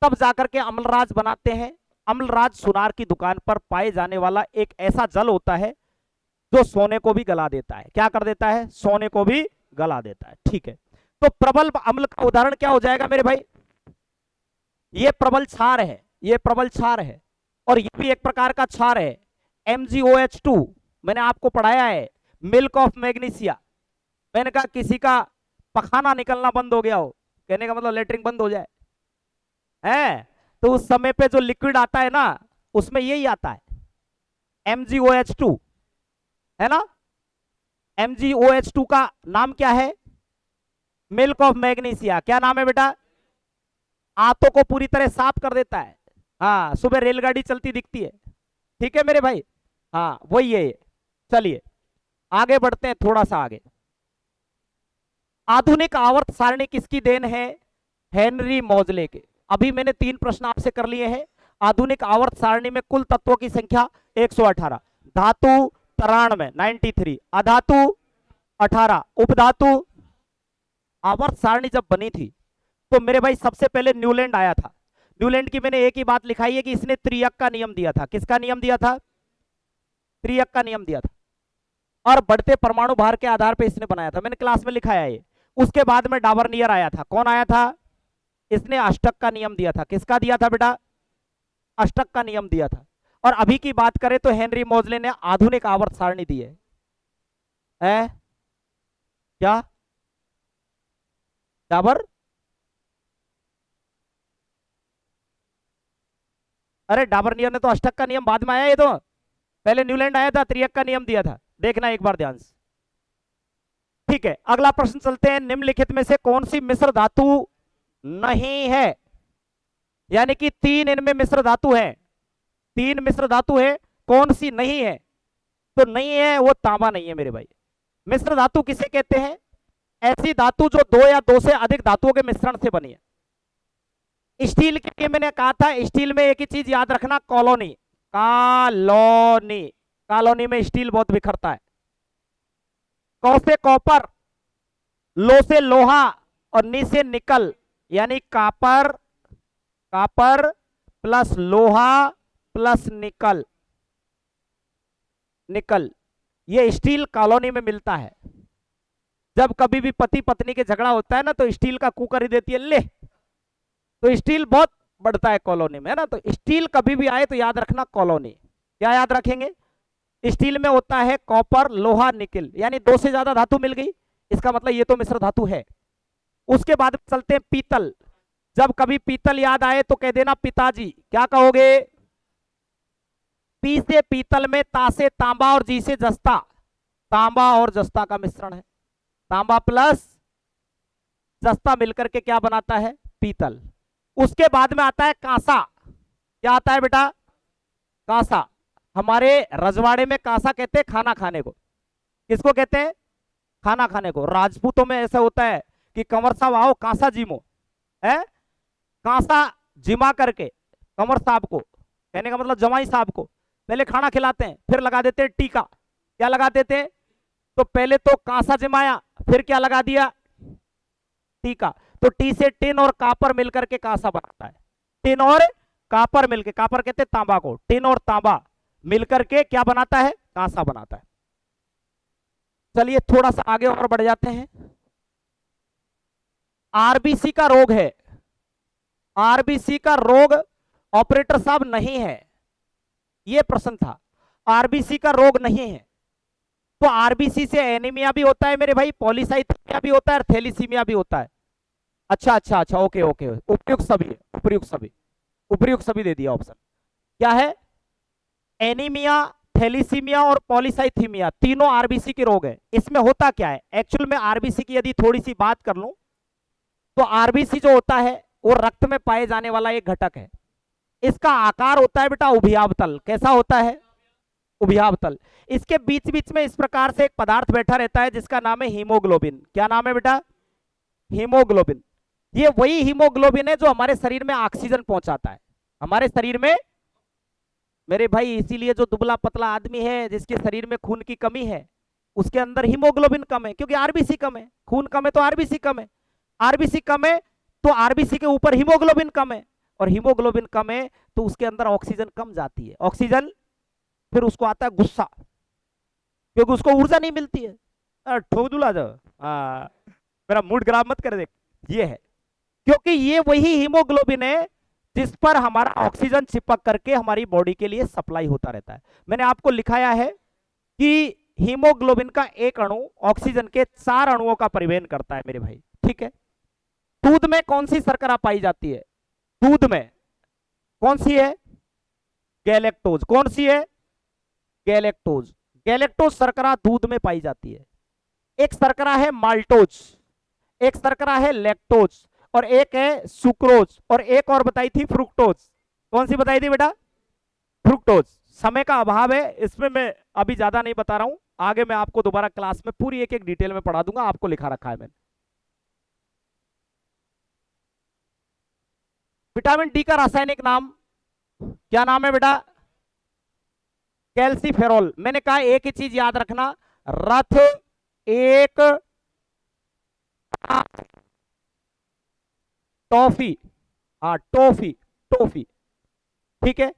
तब जाकर के अम्लराज बनाते हैं। अम्लराज सुनार की दुकान पर पाए जाने वाला एक ऐसा जल होता है जो सोने को भी गला देता है। क्या कर देता है, सोने को भी गला देता है। ठीक है, तो प्रबल अम्ल का उदाहरण क्या हो जाएगा मेरे भाई, ये प्रबल क्षार है, ये प्रबल क्षार है। और ये भी एक प्रकार का क्षार है, MgOH2 मैंने आपको पढ़ाया है, मिल्क ऑफ मैग्नीशिया। मैंने कहा किसी का पखाना निकलना बंद हो गया हो, कहने का मतलब लेटरिन बंद हो जाए, है तो उस समय पे जो लिक्विड आता है ना, उसमें यही आता है, MgOH2, है ना। MgOH2 का नाम क्या है, मिल्क ऑफ मैग्नीशिया। क्या नाम है बेटा, आंतों को पूरी तरह साफ कर देता है। हाँ, सुबह रेलगाड़ी चलती दिखती है। ठीक है मेरे भाई, हाँ वही है। चलिए आगे बढ़ते हैं, थोड़ा सा आगे। आधुनिक आवर्त सारणी किसकी देन है, हेनरी मोजले के। अभी मैंने 3 प्रश्न आपसे कर लिए हैं। आधुनिक आवर्त सारणी में कुल तत्वों की संख्या 118, धातु 93, 93, अधातु 18, उपधातु। आवर्त सारणी जब बनी थी तो मेरे भाई सबसे पहले न्यूलैंड आया था। न्यूलैंड की मैंने एक ही बात लिखाई है कि इसने त्रियक का नियम दिया था। किसका नियम दिया था, त्रियक का नियम दिया था। और बढ़ते परमाणु भार के आधार पर इसने बनाया था, मैंने क्लास में लिखाया है ये। उसके बाद में डाबरनियर आया था। कौन आया था, इसने अष्टक का नियम दिया था। किसका दिया था बेटा, अष्टक का नियम दिया था। और अभी की बात करें तो हेनरी मोजले ने आधुनिक आवर्त सारणी दी है। क्या डाबर, अरे डाबरनियर ने तो अष्टक का नियम बाद में आया, ये तो पहले न्यूलैंड आया था, त्रियक का नियम दिया था। देखना एक बार ध्यान से। ठीक है, अगला प्रश्न चलते हैं। निम्नलिखित में से कौन सी मिश्र धातु नहीं है, यानी कि 3 इनमें मिश्र धातु है, 3 मिश्र धातु है, कौन सी नहीं है। तो नहीं है वो तांबा नहीं है मेरे भाई। मिश्र धातु किसे कहते हैं, ऐसी धातु जो 2 या 2 से अधिक धातुओं के मिश्रण से बनी है। स्टील के लिए मैंने कहा था, स्टील में एक ही चीज याद रखना, कॉलोनी, कॉलोनी, कॉलोनी में स्टील बहुत बिखरता है। कौ से कॉपर, लो से लोहा और नी से निकल, यानी कापर, कापर प्लस लोहा प्लस निकल, निकल, ये स्टील कॉलोनी में मिलता है। जब कभी भी पति पत्नी के झगड़ा होता है ना, तो स्टील का कुकर ही देती है ले, तो स्टील बहुत बढ़ता है कॉलोनी में, है ना। तो स्टील कभी भी आए तो याद रखना कॉलोनी। क्या याद रखेंगे, स्टील में होता है कॉपर लोहा निकल, यानी 2 से ज्यादा धातु मिल गई, इसका मतलब ये तो मिश्र धातु है। उसके बाद चलते हैं पीतल। जब कभी पीतल याद आए तो कह देना पिताजी। क्या कहोगे, पी से पीतल में, ता से तांबा और जी से जस्ता, तांबा और जस्ता का मिश्रण है। तांबा प्लस जस्ता मिलकर के क्या बनाता है, पीतल। उसके बाद में आता है कांसा। क्या आता है बेटा, कांसा। हमारे रजवाड़े में कांसा कहते हैं खाना खाने को। किसको कहते हैं, खाना खाने को। राजपूतों में ऐसा होता है कि कंवर साहब आओ कांसा जिमो, है कांसा जिमा करके कंवर साहब को, कहने का मतलब जमाई साहब को पहले खाना खिलाते हैं, फिर लगा देते हैं टीका। क्या लगा देते हैं, तो पहले तो कांसा जिमाया, फिर क्या लगा दिया, टीका। तो टी से टिन और कापर मिलकर के कांसा बनता है। टिन और कापर मिलकर, कापर कहते हैं तांबा को, टिन और तांबा मिलकर के क्या बनाता है, कांसा बनाता है। चलिए थोड़ा सा आगे और बढ़ जाते हैं। आरबीसी का रोग है, आरबीसी का रोग ऑपरेटर साहब नहीं है, यह प्रश्न था। आरबीसी का रोग नहीं है, तो आरबीसी से एनीमिया भी होता है मेरे भाई, पॉलीसाइथेमिया भी होता है और थैलीसीमिया भी होता है। अच्छा अच्छा अच्छा, ओके ओके, उपयुक्त सभी है, उपयुक्त सभी, उपयुक्त सभी दे दिया ऑप्शन। क्या है? एनीमिया, थैलीसीमिया और पॉलीसाइथीमिया तीनों आरबीसी के रोग हैं। इसमें होता क्या है एक्चुअल में, आरबीसी की यदि थोड़ी सी बात कर लूं तो आरबीसी जो होता है वो रक्त में पाए जाने वाला एक घटक है। इसका आकार होता है बेटा उभयावतल। कैसा होता है? उभयावतल। इसके बीच बीच में इस प्रकार से एक पदार्थ बैठा रहता है जिसका नाम है हीमोग्लोबिन। क्या नाम है बेटा? हीमोग्लोबिन। ये वही हीमोग्लोबिन है जो हमारे शरीर में ऑक्सीजन पहुंचाता है हमारे शरीर में मेरे भाई। इसीलिए जो दुबला पतला आदमी है जिसके शरीर में खून की कमी है उसके अंदर हीमोग्लोबिन कम है, क्योंकि आरबीसी कम है। खून कम है तो आरबीसी कम है, आरबीसी कम है तो आरबीसी के ऊपर हीमोग्लोबिन कम है, और हीमोग्लोबिन कम है तो उसके अंदर ऑक्सीजन कम जाती है। ऑक्सीजन, फिर उसको आता है गुस्सा, क्योंकि उसको ऊर्जा नहीं मिलती है। ठोक दूला जा, मेरा मूड खराब मत कर दे। ये है क्योंकि ये वही हीमोग्लोबिन है जिस पर हमारा ऑक्सीजन चिपक करके हमारी बॉडी के लिए सप्लाई होता रहता है। मैंने आपको लिखाया है कि हीमोग्लोबिन का एक अणु ऑक्सीजन के 4 अणुओं का परिवहन करता है मेरे भाई, ठीक है। दूध में कौन सी शर्करा पाई जाती है? दूध में कौन सी है? गैलेक्टोज। कौन सी है? गैलेक्टोज। गैलेक्टोज शर्करा दूध में पाई जाती है। एक शर्करा है माल्टोज, एक शर्करा है लैक्टोज, और एक है सुक्रोज, और एक और बताई थी फ्रुक्टोज। कौन सी बताई थी बेटा? फ्रुक्टोज। समय का अभाव है इसमें मैं अभी ज्यादा नहीं बता रहा हूं, आगे मैं आपको दोबारा क्लास में पूरी एक एक डिटेल में पढ़ा दूंगा। आपको लिखा रखा है मैंने। विटामिन डी का रासायनिक नाम क्या नाम है बेटा? कैल्सीफेरोल। मैंने कहा एक ही चीज याद रखना, रथ एक टॉफी, हाँ टॉफी, टॉफी, ठीक है।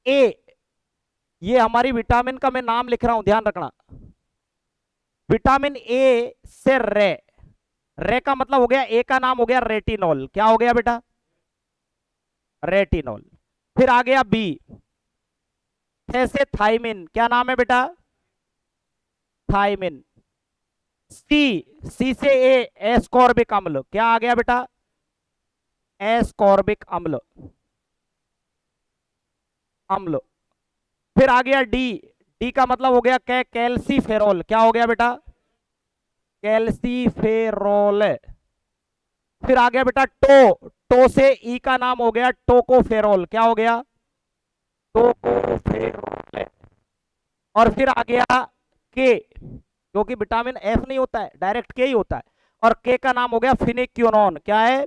ए, ये हमारी विटामिन का मैं नाम लिख रहा हूं, ध्यान रखना। विटामिन ए से रे, रे का मतलब हो गया, ए का नाम हो गया रेटिनॉल। क्या हो गया बेटा? रेटिनॉल। फिर आ गया बी, से थाइमिन। क्या नाम है बेटा? थाइमिन। सी, सी से ए, एस्कॉर्बिक अम्ल। क्या आ गया बेटा? एस्कॉर्बिक अम्ल, अम्ल। फिर आ गया डी, डी का मतलब हो गया क्या? कैल्सीफेरोल। क्या हो गया बेटा? कैल्सीफेरोल। फिर आ गया बेटा टो, टो से ई का नाम हो गया टोकोफेरोल। क्या हो गया? टोकोफेरोल। और फिर आ गया के, क्योंकि विटामिन एफ नहीं होता है, डायरेक्ट के ही होता है, और के का नाम हो गया फिनेक्यूनोन। क्या है?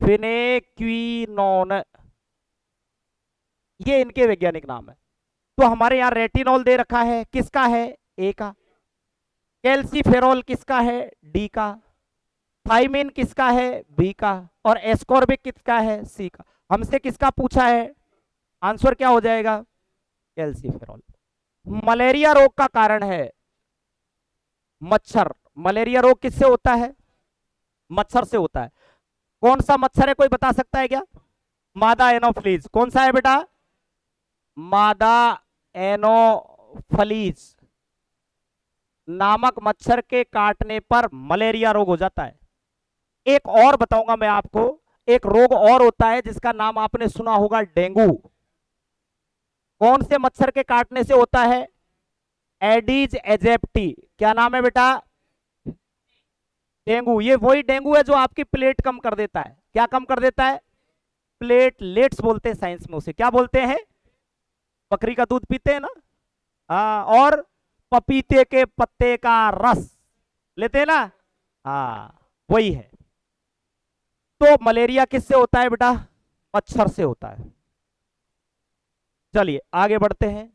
फिनेक्विनोन। ये इनके वैज्ञानिक नाम है। तो हमारे यहाँ रेटिनॉल दे रखा है, किसका है? ए का। कैल्सीफेरोल किसका है? डी का। थाइमिन किसका है? बी का। और एस्कॉर्बिक किसका है? सी का। हमसे किसका पूछा है? आंसर क्या हो जाएगा? कैल्सीफेरोल। मलेरिया रोग का कारण है मच्छर। मलेरिया रोग किससे होता है? मच्छर से होता है। कौन सा मच्छर है, कोई बता सकता है क्या? मादा एनोफ्लीज। कौन सा है बेटा? मादा एनोफ्लीज नामक मच्छर के काटने पर मलेरिया रोग हो जाता है। एक और बताऊंगा मैं आपको, एक रोग और होता है जिसका नाम आपने सुना होगा, डेंगू। कौन से मच्छर के काटने से होता है? एडीज एजेप्टी। क्या नाम है बेटा? डेंगू। ये वही डेंगू है जो आपकी प्लेट कम कर देता है। क्या कम कर देता है? प्लेटलेट्स बोलते हैं साइंस में उसे। क्या बोलते हैं? बकरी का दूध पीते हैं ना, हाँ, और पपीते के पत्ते का रस लेते हैं ना, हाँ वही है। तो मलेरिया किससे होता है बेटा? मच्छर से होता है। चलिए आगे बढ़ते हैं।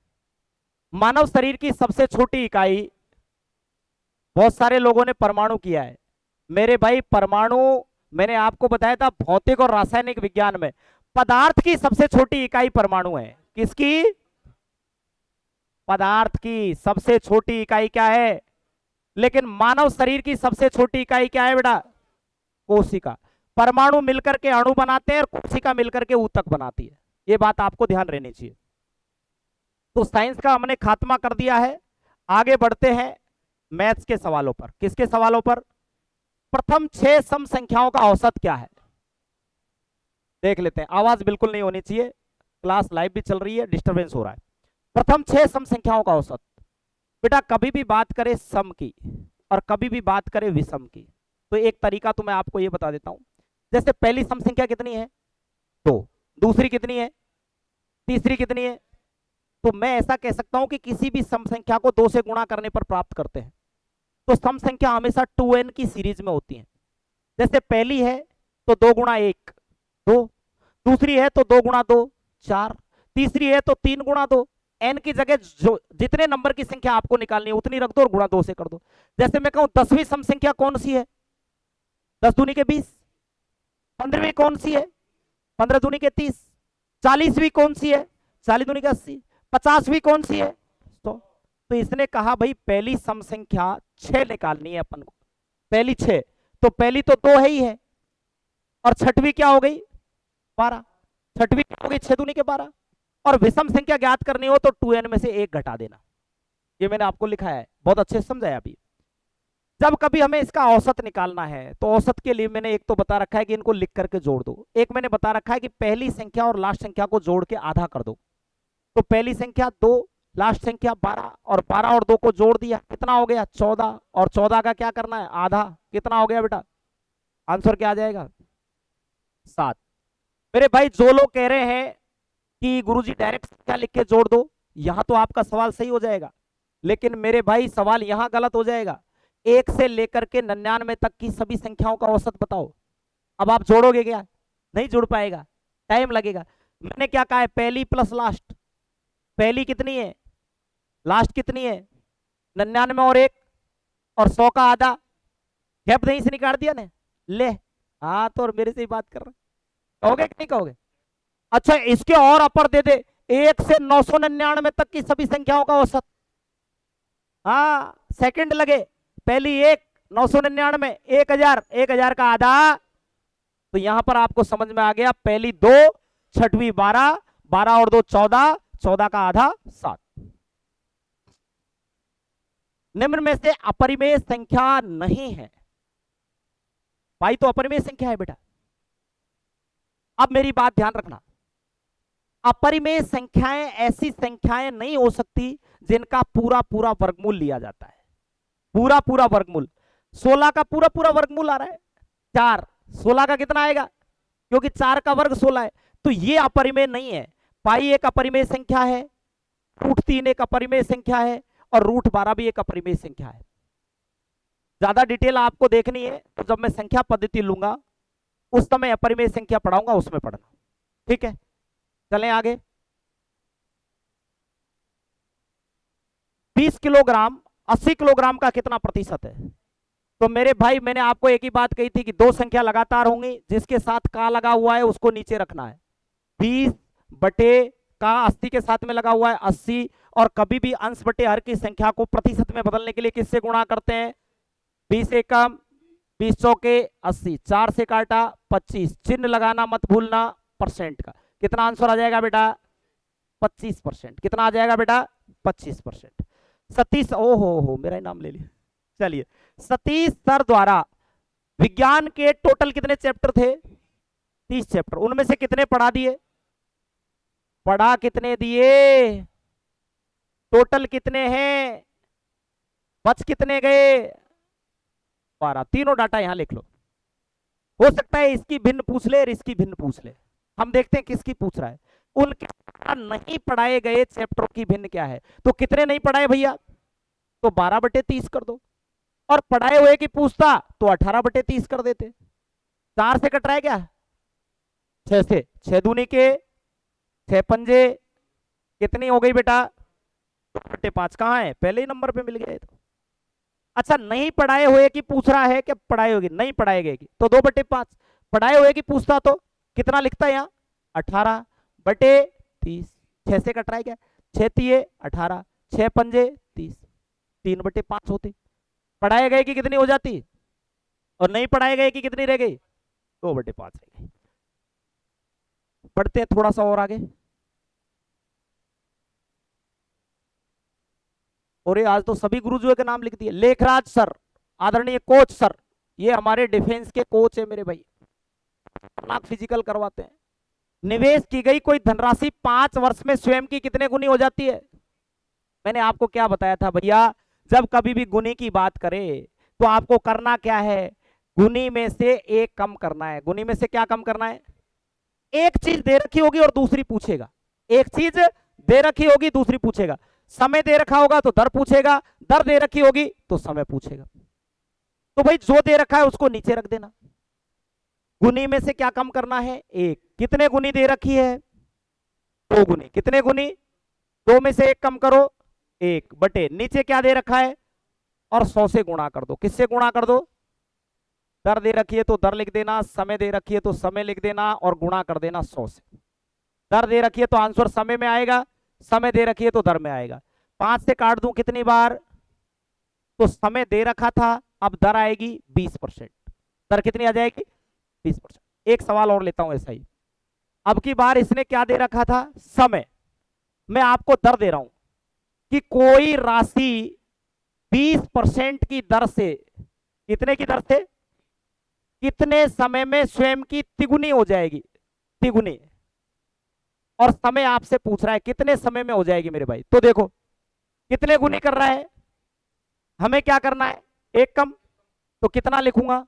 मानव शरीर की सबसे छोटी इकाई, बहुत सारे लोगों ने परमाणु किया है मेरे भाई। परमाणु मैंने आपको बताया था भौतिक और रासायनिक विज्ञान में, पदार्थ की सबसे छोटी इकाई परमाणु है। किसकी? पदार्थ की सबसे छोटी इकाई क्या है? लेकिन मानव शरीर की सबसे छोटी इकाई क्या है बेटा? कोशिका। परमाणु मिलकर के अणु बनाते हैं और कोशिका मिलकर के ऊतक बनाती है। ये बात आपको ध्यान रहनी चाहिए। तो साइंस का हमने खात्मा कर दिया है। आगे बढ़ते हैं मैथ्स के सवालों पर। किसके सवालों पर? प्रथम 6 सम संख्याओं का औसत क्या है? देख लेते हैं। आवाज बिल्कुल नहीं होनी चाहिए, क्लास लाइव भी चल रही है, डिस्टरबेंस हो रहा है। प्रथम 6 सम संख्याओं का औसत। बेटा कभी भी बात करें सम की और कभी भी बात करें विषम की, तो एक तरीका तो मैं आपको ये बता देता हूं। जैसे पहली सम संख्या कितनी है? 2। दूसरी कितनी है? तीसरी कितनी है? तो मैं ऐसा कह सकता हूं कि किसी भी सम संख्या को 2 से गुणा करने पर प्राप्त करते हैं। तो सम संख्या हमेशा 2n की सीरीज में होती है। जैसे पहली है तो 2 गुणा 1 2, दूसरी है तो 2 गुणा 2 4, तीसरी है तो 3 गुणा 2। एन की जगह जो जितने नंबर की संख्या आपको निकालनी है उतनी रख दो और गुणा 2 से कर दो। जैसे मैं कहूं 10वीं सम संख्या कौन सी है? 10 दूनी के 20। 15वीं कौन सी है? 15 दूनी के 30। 40वीं कौन सी है? 40 दूनी के 80। 50वीं कौन सी है? 100। तो इसने कहा भाई पहली सम संख्या 6 निकालनी है अपन को। पहली 6, तो पहली तो 2 है ही है, और छठवीं क्या हो गई? 12। छठवीं क्या हो गई? 6 दूनी के 12। और विषम संख्या ज्ञात करनी हो तो 2n में से 1 घटा देना। ये मैंने आपको लिखा है, बहुत अच्छे से समझाया। अभी जब कभी हमें इसका औसत निकालना है तो औसत के लिए मैंने एक तो बता रखा है कि इनको लिख करके जोड़ दो, एक मैंने बता रखा है कि पहली संख्या और लास्ट संख्या को जोड़ के आधा कर दो। तो पहली संख्या 2, लास्ट संख्या 12, और 12 और 2 को जोड़ दिया, कितना हो गया? 14। और 14 का क्या करना है? आधा। कितना हो गया बेटा? आंसर क्या आ जाएगा? 7। मेरे भाई जो लोग कह रहे हैं कि गुरुजी डायरेक्ट संख्या लिख के जोड़ दो, यहां तो आपका सवाल सही हो जाएगा, लेकिन मेरे भाई सवाल यहां गलत हो जाएगा। 1 से लेकर के 99 तक की सभी संख्याओं का औसत बताओ। अब आप जोड़ोगे क्या? नहीं जुड़ पाएगा, टाइम लगेगा। मैंने क्या कहा है? पहली प्लस लास्ट। पहली कितनी है? लास्ट कितनी है? 99 और 1 और 100 का आधा। गैप नहीं से निकाल दिया ने। ले, हाँ तो और मेरे से ही बात कर रहे, कहोगे कि नहीं कहोगे? अच्छा इसके और अपर दे दे, 1 से 999 तक की सभी संख्याओं का औसत। हाँ सेकंड लगे। पहली 1, 999, 1000, 1000 का आधा। तो यहां पर आपको समझ में आ गया, पहली 2, छठवीं 12, 12 और 2 14, 14 का आधा 7। निम्न में से अपरिमेय संख्या नहीं है। भाई तो अपरिमेय संख्या है बेटा। अब मेरी बात ध्यान रखना, अपरिमेय संख्याएं ऐसी संख्याएं नहीं हो सकती जिनका पूरा पूरा वर्गमूल लिया जाता है। पूरा पूरा वर्गमूल, 16 का पूरा पूरा वर्गमूल आ रहा है 4, 16 का कितना आएगा? क्योंकि 4 का वर्ग 16 है। तो ये अपरिमेय नहीं है। पाई एक अपरिमेय संख्या है, √3 एक अपरिमेय संख्या है, और √12 भी एक अपरिमेय संख्या है। ज्यादा डिटेल आपको देखनी है तो जब मैं संख्या पद्धति लूंगा उस समय अपरिमेय संख्या पढ़ाऊंगा, उसमें पढ़ना। ठीक है, चलें आगे। 20 किलोग्राम 80 किलोग्राम का कितना प्रतिशत है? तो मेरे भाई मैंने आपको एक ही बात कही थी कि 2 संख्या लगातार होंगी, जिसके साथ का लगा हुआ है उसको नीचे रखना है। 20 बटे का 80 के साथ में लगा हुआ है 80, और कभी भी अंश बटे हर की संख्या को प्रतिशत में बदलने के लिए किससे गुणा करते हैं? 20 एकम 20 चौके 80, 4 से काटा 25, चिन्ह लगाना मत भूलना परसेंट का। कितना आंसर आ जाएगा बेटा? 25%। कितना आ जाएगा बेटा? 25%। सतीश, हो मेरा ही नाम ले लिया। चलिए, सतीश सर द्वारा विज्ञान के टोटल कितने चैप्टर थे? 30 चैप्टर। उनमें से कितने पढ़ा दिए? पढ़ा कितने दिए? टोटल कितने हैं? बच कितने गए? 12। तीनों डाटा यहां लिख लो। हो सकता है इसकी भिन्न पूछ ले और इसकी भिन्न पूछ ले, हम देखते हैं किसकी पूछ रहा है। उनके नहीं पढ़ाए गए चैप्टरों की भिन्न क्या है? तो कितने नहीं पढ़ाए भैया? तो 12/30 कर दो। और पढ़ाए हुए की पूछता तो 18/30 कर देते। 4 से कट रहा है क्या? 6 से। 6 दूनी के 6 पंजे कितनी हो गई बेटा? 2/5। कहां है? पहले ही नंबर पे मिल गए तो। अच्छा नहीं पढ़ाए हुए की पूछ रहा है कि पढ़ाए हुए की? नहीं पढ़ाए गए की तो 2/5। पढ़ाए हुए की पूछता तो कितना लिखता है यहाँ? 18/30। 6 से कट रहा है क्या? 6 तिये 18, 6 पंजे 30, 3/5 होते। पढ़ाए गए की कितनी हो जाती? और नहीं पढ़ाए गए की कितनी रह गई? 2/5 रह गई। पढ़ते हैं थोड़ा सा और आगे। और ये आज तो सभी गुरुजी के नाम लिख दिए। लेखराज सर, आदरणीय कोच सर, ये हमारे डिफेंस के कोच है मेरे भाई, खतरनाक फिजिकल करवाते हैं। निवेश की गई कोई धनराशि 5 वर्ष में स्वयं की कितने गुनी हो जाती है? मैंने आपको क्या बताया था भैया, जब कभी भी गुनी की बात करे तो आपको करना क्या है, गुनी में से एक कम करना है। गुनी में से क्या कम करना है? एक चीज दे रखी होगी और दूसरी पूछेगा, एक चीज दे रखी होगी दूसरी पूछेगा। समय दे रखा होगा तो दर पूछेगा, दर दे रखी होगी तो समय पूछेगा। तो भाई जो दे रखा है उसको नीचे रख देना। गुनी में से क्या कम करना है? एक। कितने गुनी दे रखी है? 2 गुनी। कितने गुनी? 2 में से एक कम करो, एक बटे नीचे क्या दे रखा है, और 100 से गुणा कर दो। किससे गुणा कर दो? दर दे रखी है तो दर लिख देना, समय दे रखी है तो समय लिख देना, और गुणा कर देना 100 से। दर दे रखी है तो आंसर समय में आएगा, समय दे रखी है तो दर में आएगा। 5 से काट दूं कितनी बार? तो समय दे रखा था, अब दर आएगी 20%। दर कितनी आ जाएगी? 20%। एक सवाल और लेता हूं ऐसा ही। अब की बार इसने क्या दे रखा था? समय। मैं आपको दर दे रहा हूं कि कोई राशि 20% की दर से, कितने की दर से, कितने समय में स्वयं की तिगुनी हो जाएगी? तिगुनी। और समय आपसे पूछ रहा है कितने समय में हो जाएगी मेरे भाई। तो देखो कितने गुनी कर रहा है, हमें क्या करना है? एक कम। तो कितना लिखूंगा?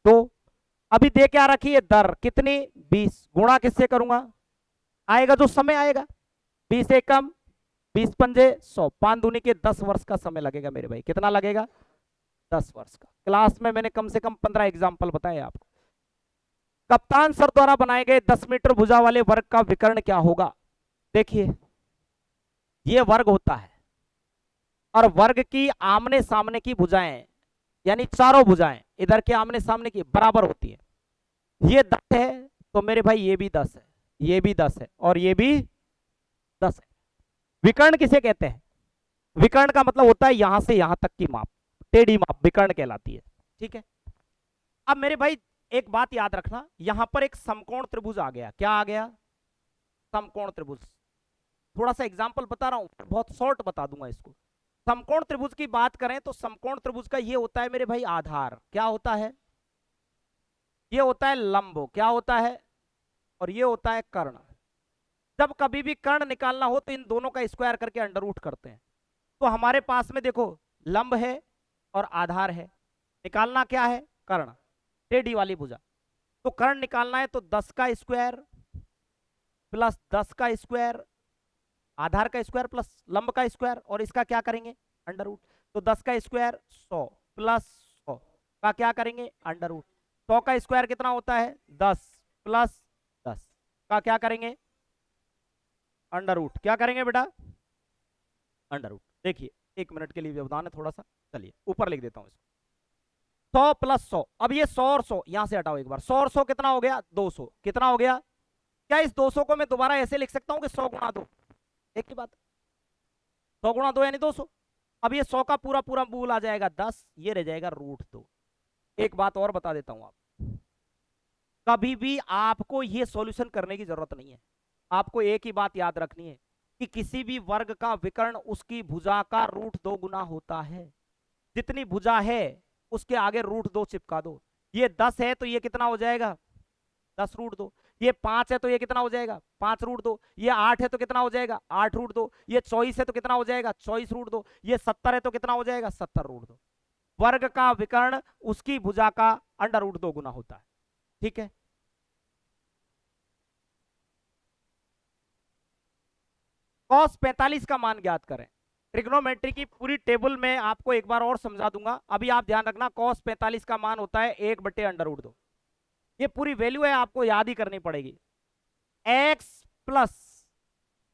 2। अभी दे क्या रखी है? दर कितनी? 20। गुणा किससे करूंगा? आएगा जो समय आएगा। 20 एक कम, 20 पंजे 100, 5 दूनी के 10 वर्ष का समय लगेगा मेरे भाई। कितना लगेगा? 10 वर्ष का। क्लास में मैंने कम से कम 15 एग्जाम्पल बताए आपको। कप्तान सर द्वारा बनाए गए 10 मीटर भुजा वाले वर्ग का विकर्ण क्या होगा? देखिए ये वर्ग होता है, और वर्ग की आमने सामने की भुजाएं, यानी चारों भुजाएं इधर के आमने सामने की बराबर होती है। ये 10 है तो मेरे भाई ये भी 10 है, ये भी 10 है, और ये भी 10 है। विकर्ण किसे कहते हैं? विकर्ण का मतलब होता है यहां से यहां तक की माप, टेढ़ी माप विकर्ण कहलाती है। ठीक है। अब मेरे भाई एक बात याद रखना, यहां पर एक समकोण त्रिभुज आ गया। क्या आ गया? समकोण त्रिभुज। थोड़ा सा एग्जांपल बता रहा हूं, बहुत शॉर्ट बता दूंगा इसको। समकोण त्रिभुज की बात करें तो समकोण त्रिभुज का ये होता है मेरे भाई आधार। क्या होता है? ये होता है लंब। क्या होता है? और ये होता है कर्ण। जब कभी भी कर्ण निकालना हो तो इन दोनों का स्क्वायर करके अंडर रूट करते हैं। तो हमारे पास में देखो लंब है और आधार है, निकालना क्या है? कर्ण, टेढ़ी वाली भुजा। तो कर्ण निकालना है तो 10 का स्क्वायर प्लस 10 का स्क्वायर, आधार का स्क्वायर प्लस लंब का स्क्वायर, और इसका क्या करेंगे? Under root. तो 10 का स्क्वायर 100 प्लस 100 का क्या करेंगे? Under root. 100 का स्क्वायर कितना होता है? 10 प्लस 10 का क्या करेंगे? Under root. क्या करेंगे बेटा? Under root. देखिए 1 मिनट के लिए व्यवधान है थोड़ा सा, चलिए ऊपर लिख देता हूं इसको। 100 प्लस 100, अब ये 100 और 100 यहां से हटाओ एक बार। 100 और 100 कितना हो गया? 200। कितना हो गया? क्या इस 200 को मैं दोबारा ऐसे लिख सकता हूं कि 100 गुणा 2? एक ही बात, 100 गुणा 2 यानी 200। अब ये 100 का पूरा पूरा मूल आ जाएगा 10, ये रह जाएगा √2। एक बात और बता देता हूं, आप कभी भी आपको ये सॉल्यूशन करने की जरूरत नहीं है। आपको एक ही बात याद रखनी है कि किसी भी वर्ग का विकर्ण उसकी भुजा का √2 गुना होता है। जितनी भुजा है उसके आगे √2 चिपका दो। ये 10 है तो ये कितना हो जाएगा? 10 √2। ये 5 है तो ये कितना हो जाएगा? 5 √2। ये 8 है तो कितना हो जाएगा? 8 √2। ये 24 है तो कितना हो जाएगा? 24 √2। ये 70 है तो कितना हो जाएगा? 70 √2। वर्ग का विकर्ण उसकी भुजा का अंडर √2 गुना होता है। ठीक है। cos 45 का मान ज्ञात करें। ट्रिग्नोमेट्री की पूरी टेबल में आपको एक बार और समझा दूंगा, अभी आप ध्यान रखना। cos 45 का मान होता है 1/√2। ये पूरी वैल्यू है, आपको याद ही करनी पड़ेगी। x प्लस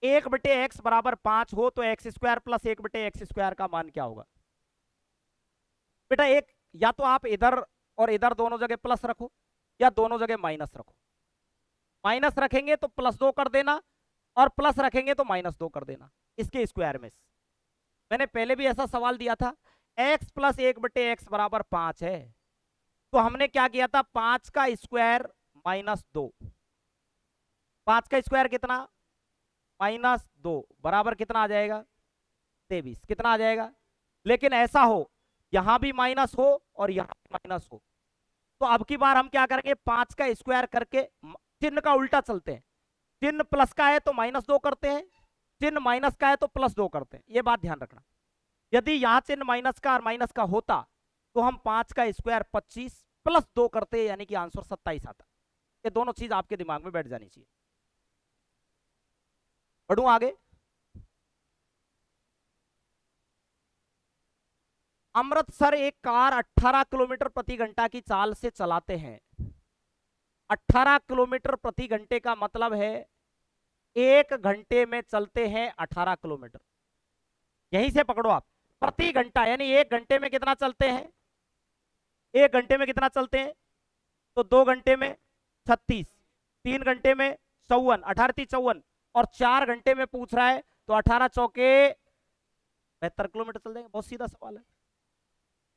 1/x बराबर 5 हो तो x² प्लस 1/x² का मान क्या होगा? बेटा एक, या तो आप इधर और इधर दोनों जगह प्लस रखो, या दोनों जगह माइनस रखो। माइनस रखेंगे तो +2 कर देना, और प्लस रखेंगे तो -2 कर देना इसके स्क्वायर में। मैंने पहले भी ऐसा सवाल दिया था। x प्लस 1/x बराबर 5 है, तो हमने क्या किया था? 5 का स्क्वायर -2। 5 का स्क्वायर कितना? -2 बराबर कितना आ जाएगा? 23 कितना आ जाएगा। लेकिन ऐसा हो यहां भी माइनस हो और यहां भी माइनस हो, तो अब की बार हम क्या करेंगे, 5 का स्क्वायर करके चिन्ह का उल्टा चलते हैं। चिन्ह प्लस का है तो -2 करते हैं, चिन्ह माइनस का है तो +2 करते हैं, ये बात ध्यान रखना। यदि यहां चिन्ह माइनस का और माइनस का होता तो हम 5 का स्क्वायर 25 +2 करते, यानी कि आंसर 27 आता। ये दोनों चीज आपके दिमाग में बैठ जानी चाहिए। बढ़ूं आगे। अमृतसर एक कार 18 किलोमीटर प्रति घंटा की चाल से चलाते हैं। 18 किलोमीटर प्रति घंटे का मतलब है 1 घंटे में चलते हैं 18 किलोमीटर। यहीं से पकड़ो आप, प्रति घंटा यानी 1 घंटे में कितना चलते हैं, 1 घंटे में कितना चलते हैं, तो 2 घंटे में 36, 3 घंटे में 54, 18 × 3 = 54, और 4 घंटे में पूछ रहा है तो 18 चौके 72 किलोमीटर चल जाएंगे। बहुत सीधा सवाल है।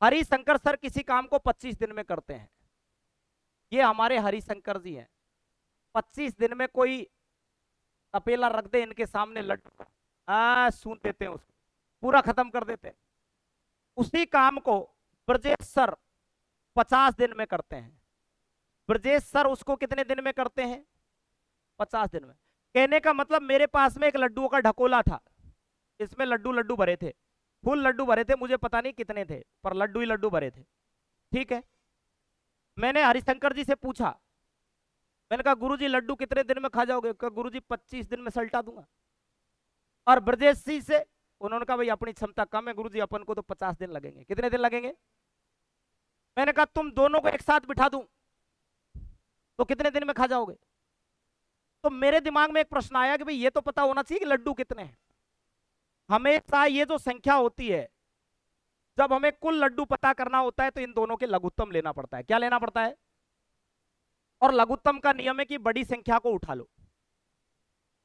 हरिशंकर सर किसी काम को 25 दिन में करते हैं। ये हमारे हरिशंकर जी हैं। 25 दिन में कोई तपेला रख दे इनके सामने, लड्डू सून देते हैं, उसको पूरा खत्म कर देते हैं। उसी काम को ब्रजेश सर 50 दिन में करते हैं। ब्रजेश सर उसको कितने दिन में करते हैं, 50 दिन में। कहने का मतलब मेरे पास में एक लड्डुओं का ढकोला था, इसमें लड्डू लड्डू भरे थे, फुल लड्डू भरे थे, मुझे पता नहीं कितने थे पर लड्डू ही लड्डू भरे थे। ठीक है, मैंने हरिशंकर जी से पूछा, मैंने कहा गुरुजी लड्डू कितने दिन में खा जाओगे, कहा गुरुजी 25 दिन में सल्टा दूंगा। और ब्रजेश जी से, उन्होंने कहा भाई अपनी क्षमता कम है गुरुजी, अपन को तो 50 दिन लगेंगे। कितने दिन लगेंगे, मैंने कहा तुम दोनों को एक साथ बिठा दूं तो कितने दिन में खा जाओगे। तो मेरे दिमाग में एक प्रश्न आया कि भाई ये तो पता होना चाहिए कि लड्डू कितने हैं। हमेशा ये जो संख्या होती है, जब हमें कुल लड्डू पता करना होता है तो इन दोनों के लघुत्तम लेना पड़ता है। क्या लेना पड़ता है, और लघुत्तम का नियम है कि बड़ी संख्या को उठा लो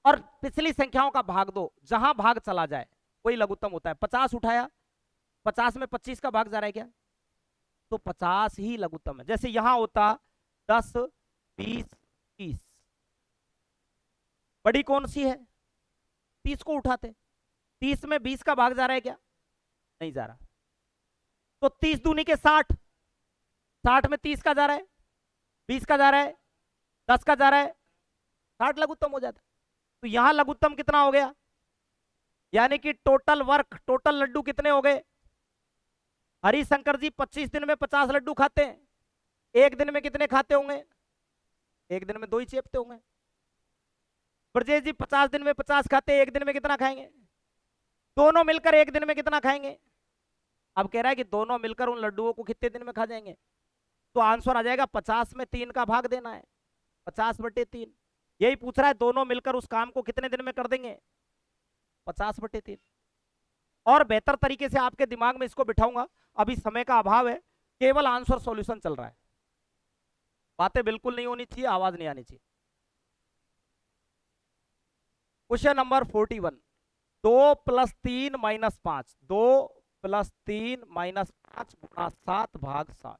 और पिछली संख्याओं का भाग दो, जहां भाग चला जाए वही लघुत्तम होता है। 50 उठाया, 50 में 25 का भाग जा रहा है क्या, तो 50 ही लघुत्तम है। जैसे यहां होता 10, 20, 30, बड़ी कौन सी है, 30 को उठाते। 30 में 20 का भाग जा रहा है क्या, नहीं जा रहा, तो 30 दूनी के 60, 60 में 30 का जा रहा है, 20 का जा रहा है, 10 का जा रहा है, 60 लघुत्तम हो जाता है। तो यहां लघुत्तम कितना हो गया, यानी कि टोटल वर्क, टोटल लड्डू कितने हो गए। हरिशंकर जी 25 दिन में 50 लड्डू खाते हैं, एक दिन में कितने खाते होंगे, एक दिन में 2 ही चेपते होंगे। ब्रजेश जी 50 दिन में 50 खाते हैं, एक दिन में कितना खाएंगे, दोनों मिलकर एक दिन में कितना खाएंगे। अब कह रहा है कि दोनों मिलकर उन लड्डुओं को कितने दिन में खा जाएंगे, तो आंसर आ जाएगा 50 में 3 का भाग देना है, 50/3। यही पूछ रहा है, दोनों मिलकर उस काम को कितने दिन में कर देंगे, 50/3। और बेहतर तरीके से आपके दिमाग में इसको बिठाऊंगा, अभी समय का अभाव है, केवल आंसर सॉल्यूशन चल रहा है, बातें बिल्कुल नहीं होनी चाहिए, आवाज नहीं आनी चाहिए। क्वेश्चन नंबर 41, 2 + 3 - 5, 2 + 3 - 5 × 7 भाग 7।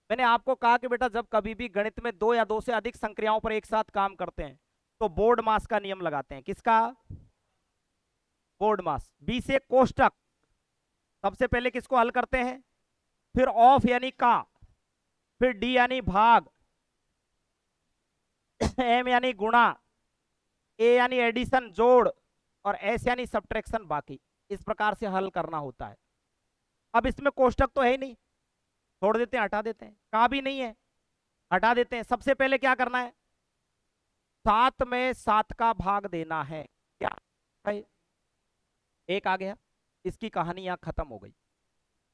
मैंने आपको कहा कि बेटा जब कभी भी गणित में 2 या 2 से अधिक संक्रियाओं पर एक साथ काम करते हैं तो बोर्ड मास का नियम लगाते हैं। किसका, बोर्ड मास। बी से कोष्टक, सबसे पहले किसको हल करते हैं, फिर ऑफ यानी का, फिर डी यानी भाग, एम यानी गुणा, ए यानी एडिशन जोड़, और एस यानी सब्ट्रैक्शन बाकी। इस प्रकार से हल करना होता है। अब इसमें कोष्टक तो है ही नहीं, छोड़ देते हैं, हटा देते हैं, का भी नहीं है, हटा देते हैं। सबसे पहले क्या करना है, 7 में 7 का भाग देना है। क्या है, 1 आ गया, इसकी कहानी यहां खत्म हो गई,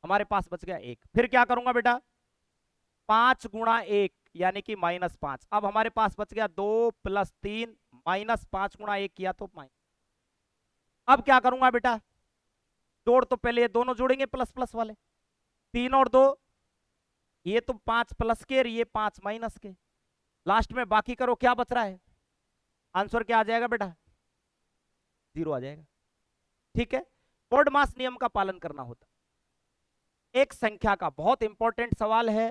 हमारे पास बच गया 1। फिर क्या करूंगा बेटा, 5 × 1 यानी कि -5। अब हमारे पास बच गया 2 + 3 -5 × 1 किया तो माइनस। अब क्या करूंगा बेटा, जोड़ तो पहले ये दोनों जोड़ेंगे प्लस प्लस वाले, 3 और 2, ये तो 5 प्लस के और ये 5 माइनस के, लास्ट में बाकी करो, क्या बच रहा है, आंसर क्या आ जाएगा बेटा, 0 आ जाएगा। ठीक है, बोर्ड मास नियम का पालन करना होता। एक संख्या का बहुत इंपॉर्टेंट सवाल है,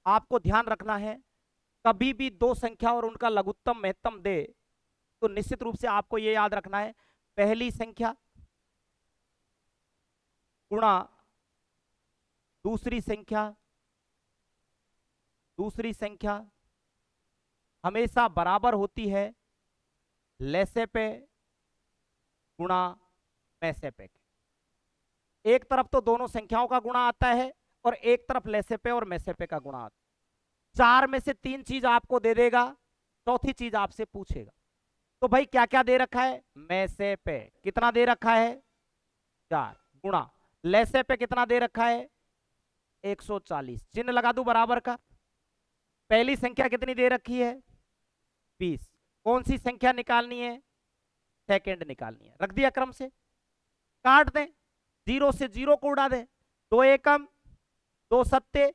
आपको ध्यान रखना है, कभी भी 2 संख्या और उनका लघुत्तम महत्तम दे तो निश्चित रूप से आपको यह याद रखना है, पहली संख्या गुणा दूसरी संख्या हमेशा बराबर होती है लैसे पे गुणा मैसे पे। एक तरफ तो दोनों संख्याओं का गुणा आता है और एक तरफ लैसे पे और मैसे पे का गुणा आता है। 4 में से 3 चीज आपको दे देगा, चौथी चीज आपसे पूछेगा। तो भाई क्या क्या दे रखा है? मैसे पे कितना दे रखा है? 4 गुणा लैसे पे कितना दे रखा है? 140। चिन्ह लगा दूं बराबर का। पहली संख्या कितनी दे रखी है? 20। कौन सी संख्या निकालनी है? सेकंड निकालनी है। रख दिया क्रम से, काट दें, 0 से 0 को उड़ा दें, 2 एकम 2 सत्ते।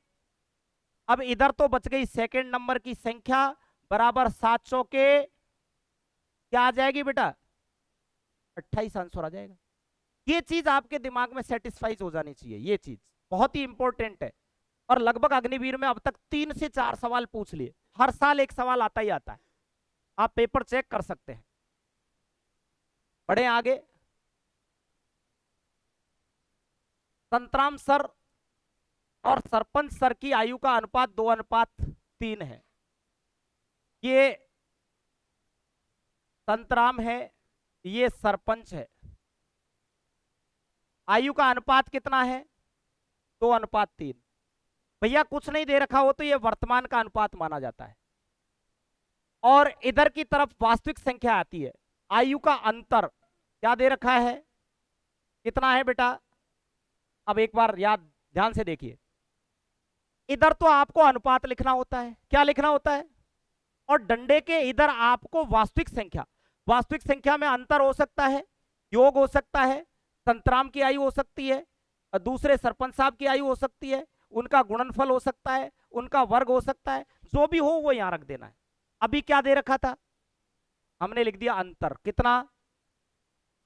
अब इधर तो बच गई सेकंड नंबर की संख्या बराबर 7 चौके क्या आ जाएगी बेटा? 28 आंसर आ जाएगा। ये चीज आपके दिमाग में सेटिस्फाइज हो जानी चाहिए। ये चीज बहुत ही इंपॉर्टेंट है और लगभग अग्निवीर में अब तक 3 से 4 सवाल पूछ लिए। हर साल एक सवाल आता ही आता है, आप पेपर चेक कर सकते हैं। बढ़े आगे। संतराम सर और सरपंच सर की आयु का अनुपात 2:3 है। ये संतराम है, ये सरपंच है। आयु का अनुपात कितना है? 2:3। भैया कुछ नहीं दे रखा हो तो ये वर्तमान का अनुपात माना जाता है। और इधर की तरफ वास्तविक संख्या आती है। आयु का अंतर क्या दे रखा है? कितना है बेटा? अब एक बार याद ध्यान से देखिए, इधर तो आपको अनुपात लिखना होता है। क्या लिखना होता है? और डंडे के इधर आपको वास्तविक संख्या में अंतर हो सकता है, योग हो सकता है, संतराम की आयु हो सकती है, दूसरे सरपंच साहब की आयु हो सकती है, उनका गुणनफल हो सकता है, उनका वर्ग हो सकता है, जो भी हो वो यहां रख देना है। अभी क्या दे रखा था? हमने लिख दिया अंतर। कितना?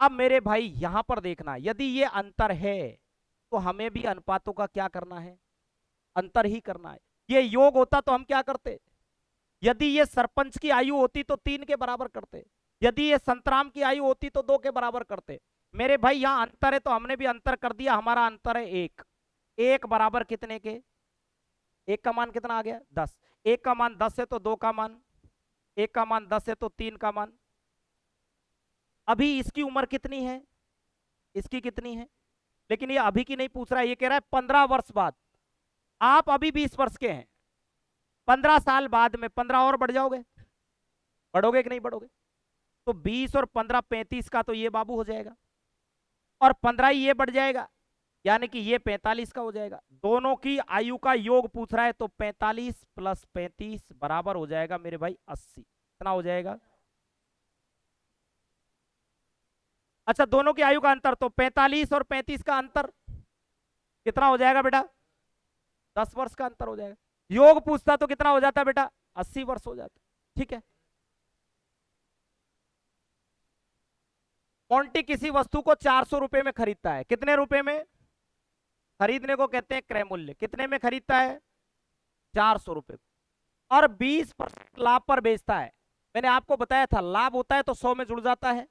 अब मेरे भाई यहां पर देखना, यदि ये अंतर है तो हमें भी अनुपातों का क्या करना है? अंतर ही करना है। ये योग होता तो हम क्या करते? यदि ये सरपंच की आयु होती तो 3 के बराबर करते, यदि ये संतराम की आयु होती तो 2 के बराबर करते। मेरे भाई यहां अंतर है तो हमने भी अंतर कर दिया। हमारा अंतर है 1। 1 बराबर कितने के? 1 का मान कितना आ गया? 10। 1 का मान 10 है तो 2 का मान, 1 का मान 10 है तो 3 का मान। अभी इसकी उम्र कितनी है? इसकी कितनी है? लेकिन ये अभी की नहीं पूछ रहा है, ये कह रहा है 15 वर्ष बाद। आप अभी 20 वर्ष के हैं, 15 साल बाद में 15 और बढ़ जाओगे, बढ़ोगे कि नहीं बढ़ोगे? तो 20 और 15 35 का तो ये बाबू हो जाएगा, और 15 ही ये बढ़ जाएगा, यानी कि ये 45 का हो जाएगा। दोनों की आयु का योग पूछ रहा है तो 45 + 35 बराबर हो जाएगा मेरे भाई 80। कितना हो जाएगा? अच्छा, दोनों की आयु का अंतर तो 45 और 35 का अंतर कितना हो जाएगा बेटा? 10 वर्ष का अंतर हो जाएगा। योग पूछता तो कितना हो जाता बेटा? 80 वर्ष हो जाता। ठीक है। मोंटी किसी वस्तु को 400 रुपए में खरीदता है। कितने रुपए में? खरीदने को कहते हैं क्रय मूल्य। कितने में खरीदता है? 400 रुपए। और 20% लाभ पर बेचता है। मैंने आपको बताया था लाभ होता है तो 100 में जुड़ जाता है,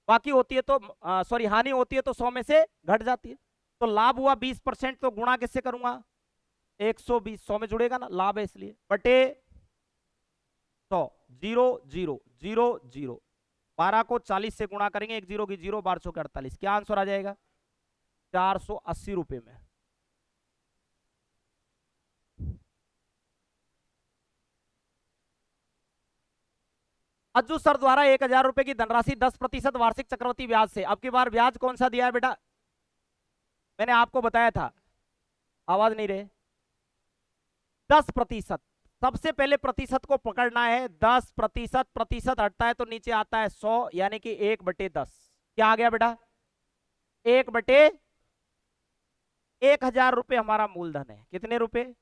बाकी होती है तो सॉरी हानि होती है तो 100 में से घट जाती है। तो लाभ हुआ 20%, तो गुणा किससे करूंगा? 120। 100 में जुड़ेगा ना, लाभ है इसलिए, बटे 100। 0 0 0 0। 12 को 40 से गुणा करेंगे, 1 0 की 0, 12 के 48। क्या आंसर आ जाएगा? 480 रुपए में। अज्जू सर द्वारा 1000 रुपए की धनराशि 10% वार्षिक चक्रवृद्धि ब्याज से, अब की बार ब्याज कौन सा दिया है बेटा? मैंने आपको बताया था, आवाज नहीं रहे। 10%। सबसे पहले प्रतिशत को पकड़ना है। 10%, प्रतिशत हटता है तो नीचे आता है 100, यानी कि 1/10। क्या आ गया बेटा? 1/1000 रुपए हमारा मूलधन है। कितने रुपए?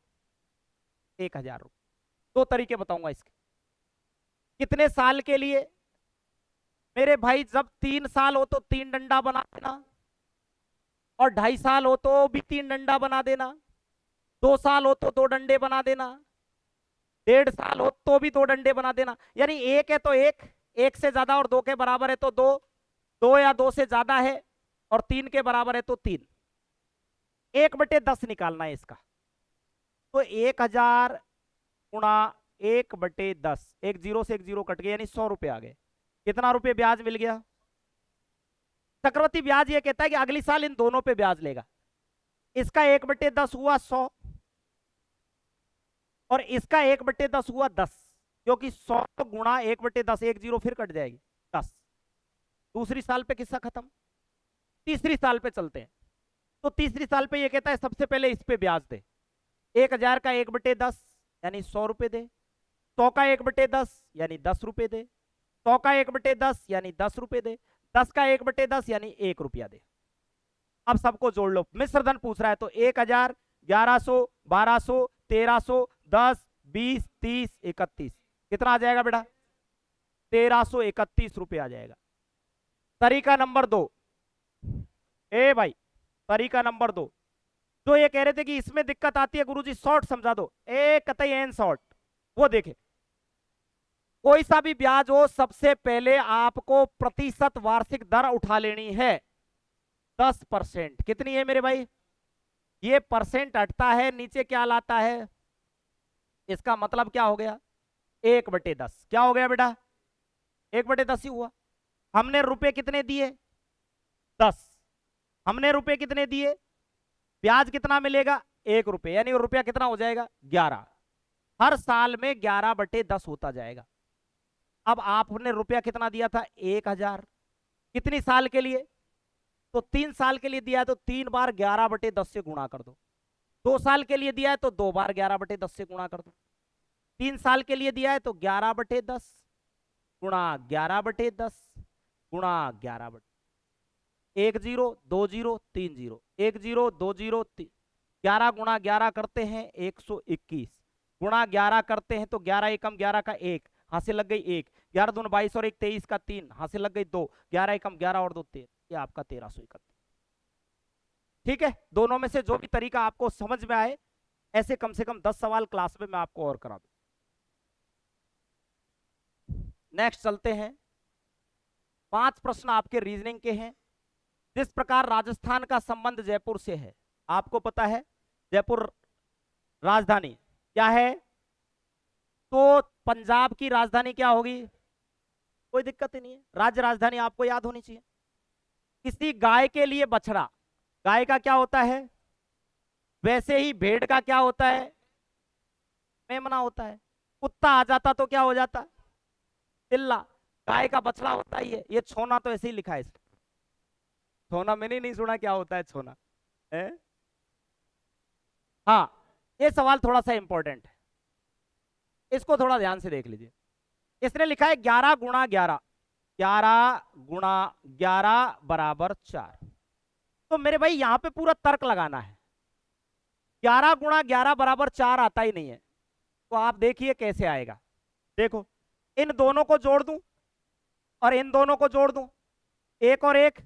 1000 रुपए। दो तरीके बताऊंगा इसके। कितने साल के लिए? मेरे भाई जब 3 साल हो तो 3 डंडा बना देना, और 2.5 साल हो तो भी 3 डंडा बना देना, 2 साल हो तो 2 डंडे बना देना, 1.5 साल हो तो भी 2 डंडे बना देना। यानी 1 है तो 1, 1 से ज्यादा और 2 के बराबर है तो 2, 2 या 2 से ज्यादा है और 3 के बराबर है तो 3। 1/10 निकालना है इसका। तो 1000 गुणा 1/10, एक जीरो से एक जीरो कट गया, यानी 100 रुपए आ गए। कितना रुपए ब्याज मिल गया? चक्रवृद्धि ब्याज ये कहता है कि अगली साल इन दोनों पे ब्याज लेगा। इसका 1/10 हुआ 100 और इसका 1/10 हुआ 10, क्योंकि 100 गुणा 1/10, एक जीरो फिर कट जाएगी 10। दूसरी साल पे किस्सा खत्म। तीसरी साल पे चलते हैं। तो तीसरी साल पे ये कहता है सबसे पहले इस पे ब्याज दे। 1000 का 1/10 यानी 100 रुपए दे। 100 का 1/10 यानी 10 रुपए दे। 100 का 1/10 यानी 10 रुपए दे। 10 का 1/10 यानी 1 रुपया दे। अब सबको जोड़ लो, मिश्र धन पूछ रहा है तो 1000, 1100, 1200, 1300, 10, 20, 30, 31, कितना आ जाएगा बेटा? 1331 रुपए आ जाएगा। तरीका नंबर 2, ए भाई तरीका नंबर 2, जो ये कह रहे थे कि इसमें दिक्कत आती है गुरुजी, शॉर्ट समझा दो, एक कतई एन शॉर्ट। वो देखे, कोई सा भी ब्याज हो, सबसे पहले आपको प्रतिशत वार्षिक दर उठा लेनी है 10%। कितनी है मेरे भाई? ये परसेंट हटता है, नीचे क्या लाता है? इसका मतलब क्या हो गया? 1/10। क्या हो गया बेटा? 1/10 ही हुआ। हमने रुपए कितने दिए? 10। हमने रुपए कितने दिए? ब्याज कितना मिलेगा? 1 रुपए, यानी रुपया कितना हो जाएगा? 11। हर साल में 11/10 होता जाएगा। अब आपने रुपया कितना दिया था? 1000। कितनी साल के लिए? तो 3 साल के लिए दिया है तो 3 बार 11/10 से गुणा कर दो। 2 साल के लिए दिया है तो 2 बार 11/10 से गुणा कर दो। 3 साल के लिए दिया है तो 11/10 गुणा 11/10 गुणा 11/10, 1 0 2 0 3 0, 1 0 2 0 11 गुणा 11 करते हैं 121, गुणा 11 करते हैं तो 11 एकम 11 का 1, हासिल लग गई 1, 11 दूनी 22 और 1 23 का 3, हासिल लग गई 2, 11 एकम 11 और 2 13, ये आपका 1331। ठीक है, दोनों में से जो भी तरीका आपको समझ में आए, ऐसे कम से कम 10 सवाल क्लास में मैं आपको और करा दूं। नेक्स्ट चलते हैं। 5 प्रश्न आपके रीजनिंग के हैं। जिस प्रकार राजस्थान का संबंध जयपुर से है, आपको पता है जयपुर राजधानी क्या है, तो पंजाब की राजधानी क्या होगी? कोई दिक्कत ही नहीं है, राज्य राजधानी आपको याद होनी चाहिए। किसी गाय के लिए बछड़ा, गाय का क्या होता है? वैसे ही भेड़ का क्या होता है? मेमना होता है। कुत्ता आ जाता तो क्या हो जाता? तिल्ला। गाय का बछड़ा होता ही है। ये छोना तो ऐसे ही लिखा है इसमें। छोना मैंने नहीं सुना क्या होता है छोना है? हाँ, ये सवाल थोड़ा सा इंपॉर्टेंट है, इसको थोड़ा ध्यान से देख लीजिए। इसने लिखा है 11 गुणा 11, 11 गुणा 11 बराबर 4। तो मेरे भाई यहां पे पूरा तर्क लगाना है। 11 गुणा 11 बराबर 4 आता ही नहीं है, तो आप देखिए कैसे आएगा। देखो, इन दोनों को जोड़ दूं और इन दोनों को जोड़ दूं, 1 और 1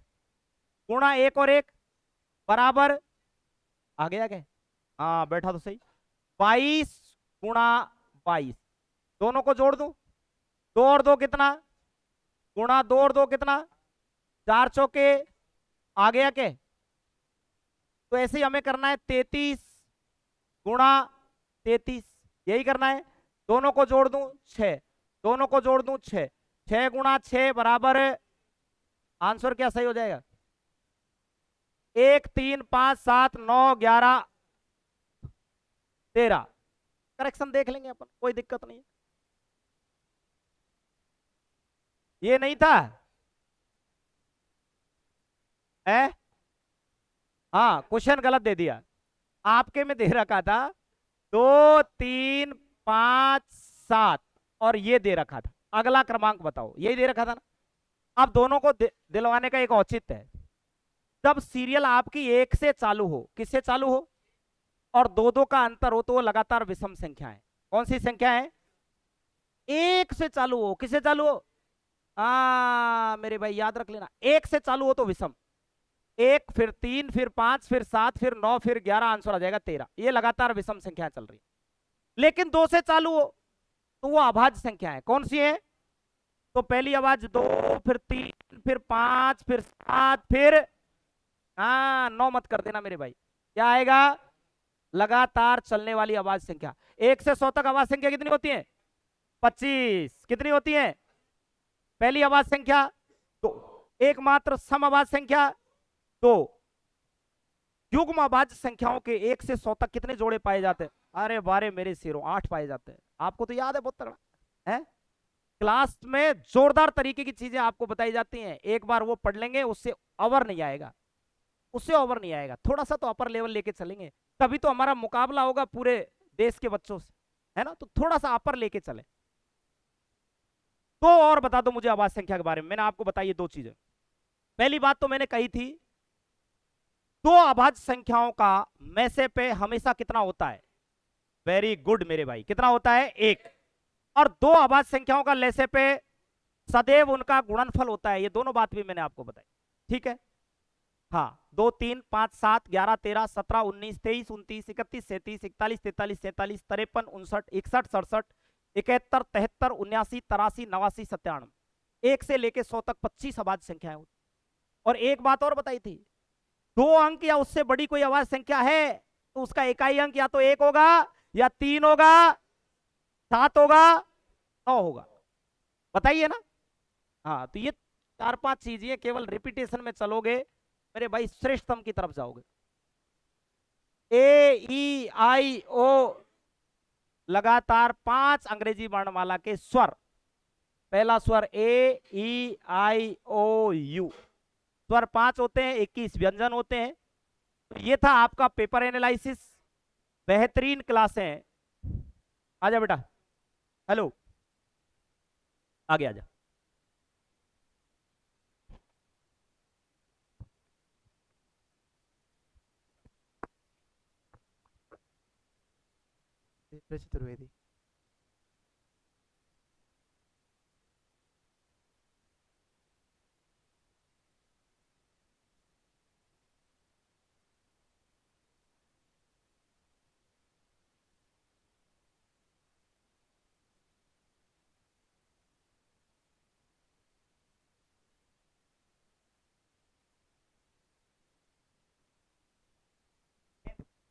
गुणा 1 और 1 बराबर, आ गया क्या? हाँ बैठा तो सही। 22 गुणा 22, दोनों को जोड़ दूं, 2 और 2 कितना? गुणा 2 और 2 कितना? 4 चौके, आ गया क्या? तो ऐसे ही हमें करना है 33 गुणा 33, यही करना है। दोनों को जोड़ दूं 6, दोनों को जोड़ दूं 6, 6 गुणा 6 बराबर, आंसर क्या सही हो जाएगा? 1 3 5 7 9 11 13। करेक्शन देख लेंगे अपन, कोई दिक्कत नहीं। ये नहीं था है? हाँ, क्वेश्चन गलत दे दिया। आपके में दे रखा था 2 3 5 7 और ये दे रखा था। अगला क्रमांक बताओ, यही दे रखा था ना। अब दोनों को दिलवाने का एक औचित्य है। जब सीरियल आपकी 1 से चालू हो, किससे चालू हो, और 2 का अंतर हो, तो वो लगातार विषम संख्या है। कौन सी संख्या है? 1 से चालू हो, किससे चालू हो? मेरे भाई याद रख लेना, 1 से चालू हो तो विषम। 1 फिर 3 फिर 5 फिर 7 फिर 9 फिर 11, आंसर आ जाएगा 13। ये लगातार विषम संख्या चल रही है। लेकिन 2 से चालू हो तो वो अभाज्य संख्या है। कौन सी है? तो पहली आवाज 2 फिर 3 फिर 5 फिर 7 फिर 9 मत कर देना मेरे भाई, क्या आएगा? लगातार चलने वाली अभाज्य संख्या। 1 से 100 तक अभाज्य संख्या कितनी होती है? 25। कितनी होती है? पहली अभाज्य संख्या 2। एकमात्र सम अभाज्य संख्या 2। युग्म अभाज्य संख्याओं के 1 से 100 तक कितने जोड़े पाए जाते हैं? अरे बारे मेरे शेरों, 8 पाए जाते हैं। आपको तो याद है, बहुत तगड़ा है। क्लास में जोरदार तरीके की चीजें आपको बताई जाती हैं, एक बार वो पढ़ लेंगे, उससे ओवर नहीं आएगा। उससे ओवर नहीं आएगा, थोड़ा सा तो अपर लेवल लेके चलेंगे, तभी तो हमारा मुकाबला होगा पूरे देश के बच्चों से, है ना? तो थोड़ा सा अपर लेके चले। तो और बता दो मुझे आवाज संख्या के बारे में। मैंने आपको बताई 2 चीजें। पहली बात तो मैंने कही थी, 2 अभाज्य संख्याओं का में से पे हमेशा कितना होता है? वेरी गुड मेरे भाई, कितना होता है? 1। और 2 अभाज्य संख्याओं का लैसे पे सदैव उनका गुणनफल होता है। ये दोनों बात भी मैंने आपको बताई, ठीक है? हाँ, 2 3 5 7 11 13 17 19 23 29 31 37 41 43 43 53 59 61 67 71 73 79 83 89 97, 1 से लेके 100 तक 25 अभाज्य संख्याएं होती। और एक बात और बताई थी, 2 अंक या उससे बड़ी कोई अभाज्य संख्या है तो उसका इकाई अंक या तो 1 होगा, या 3 होगा, 7 होगा, 9 होगा। बताइए ना। हाँ, तो ये 4-5 चीजें केवल रिपीटेशन में चलोगे मेरे भाई, श्रेष्ठतम की तरफ जाओगे। ए ई आई ओ, लगातार 5 अंग्रेजी वर्णमाला के स्वर। पहला स्वर ए ई आई ओ यू, स्वर 5 होते हैं, 21 व्यंजन होते हैं। तो ये था आपका पेपर एनालिसिस। बेहतरीन क्लासें। आजा बेटा, हेलो, आगे आजा। चतुर्वेदी।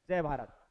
जय भारत।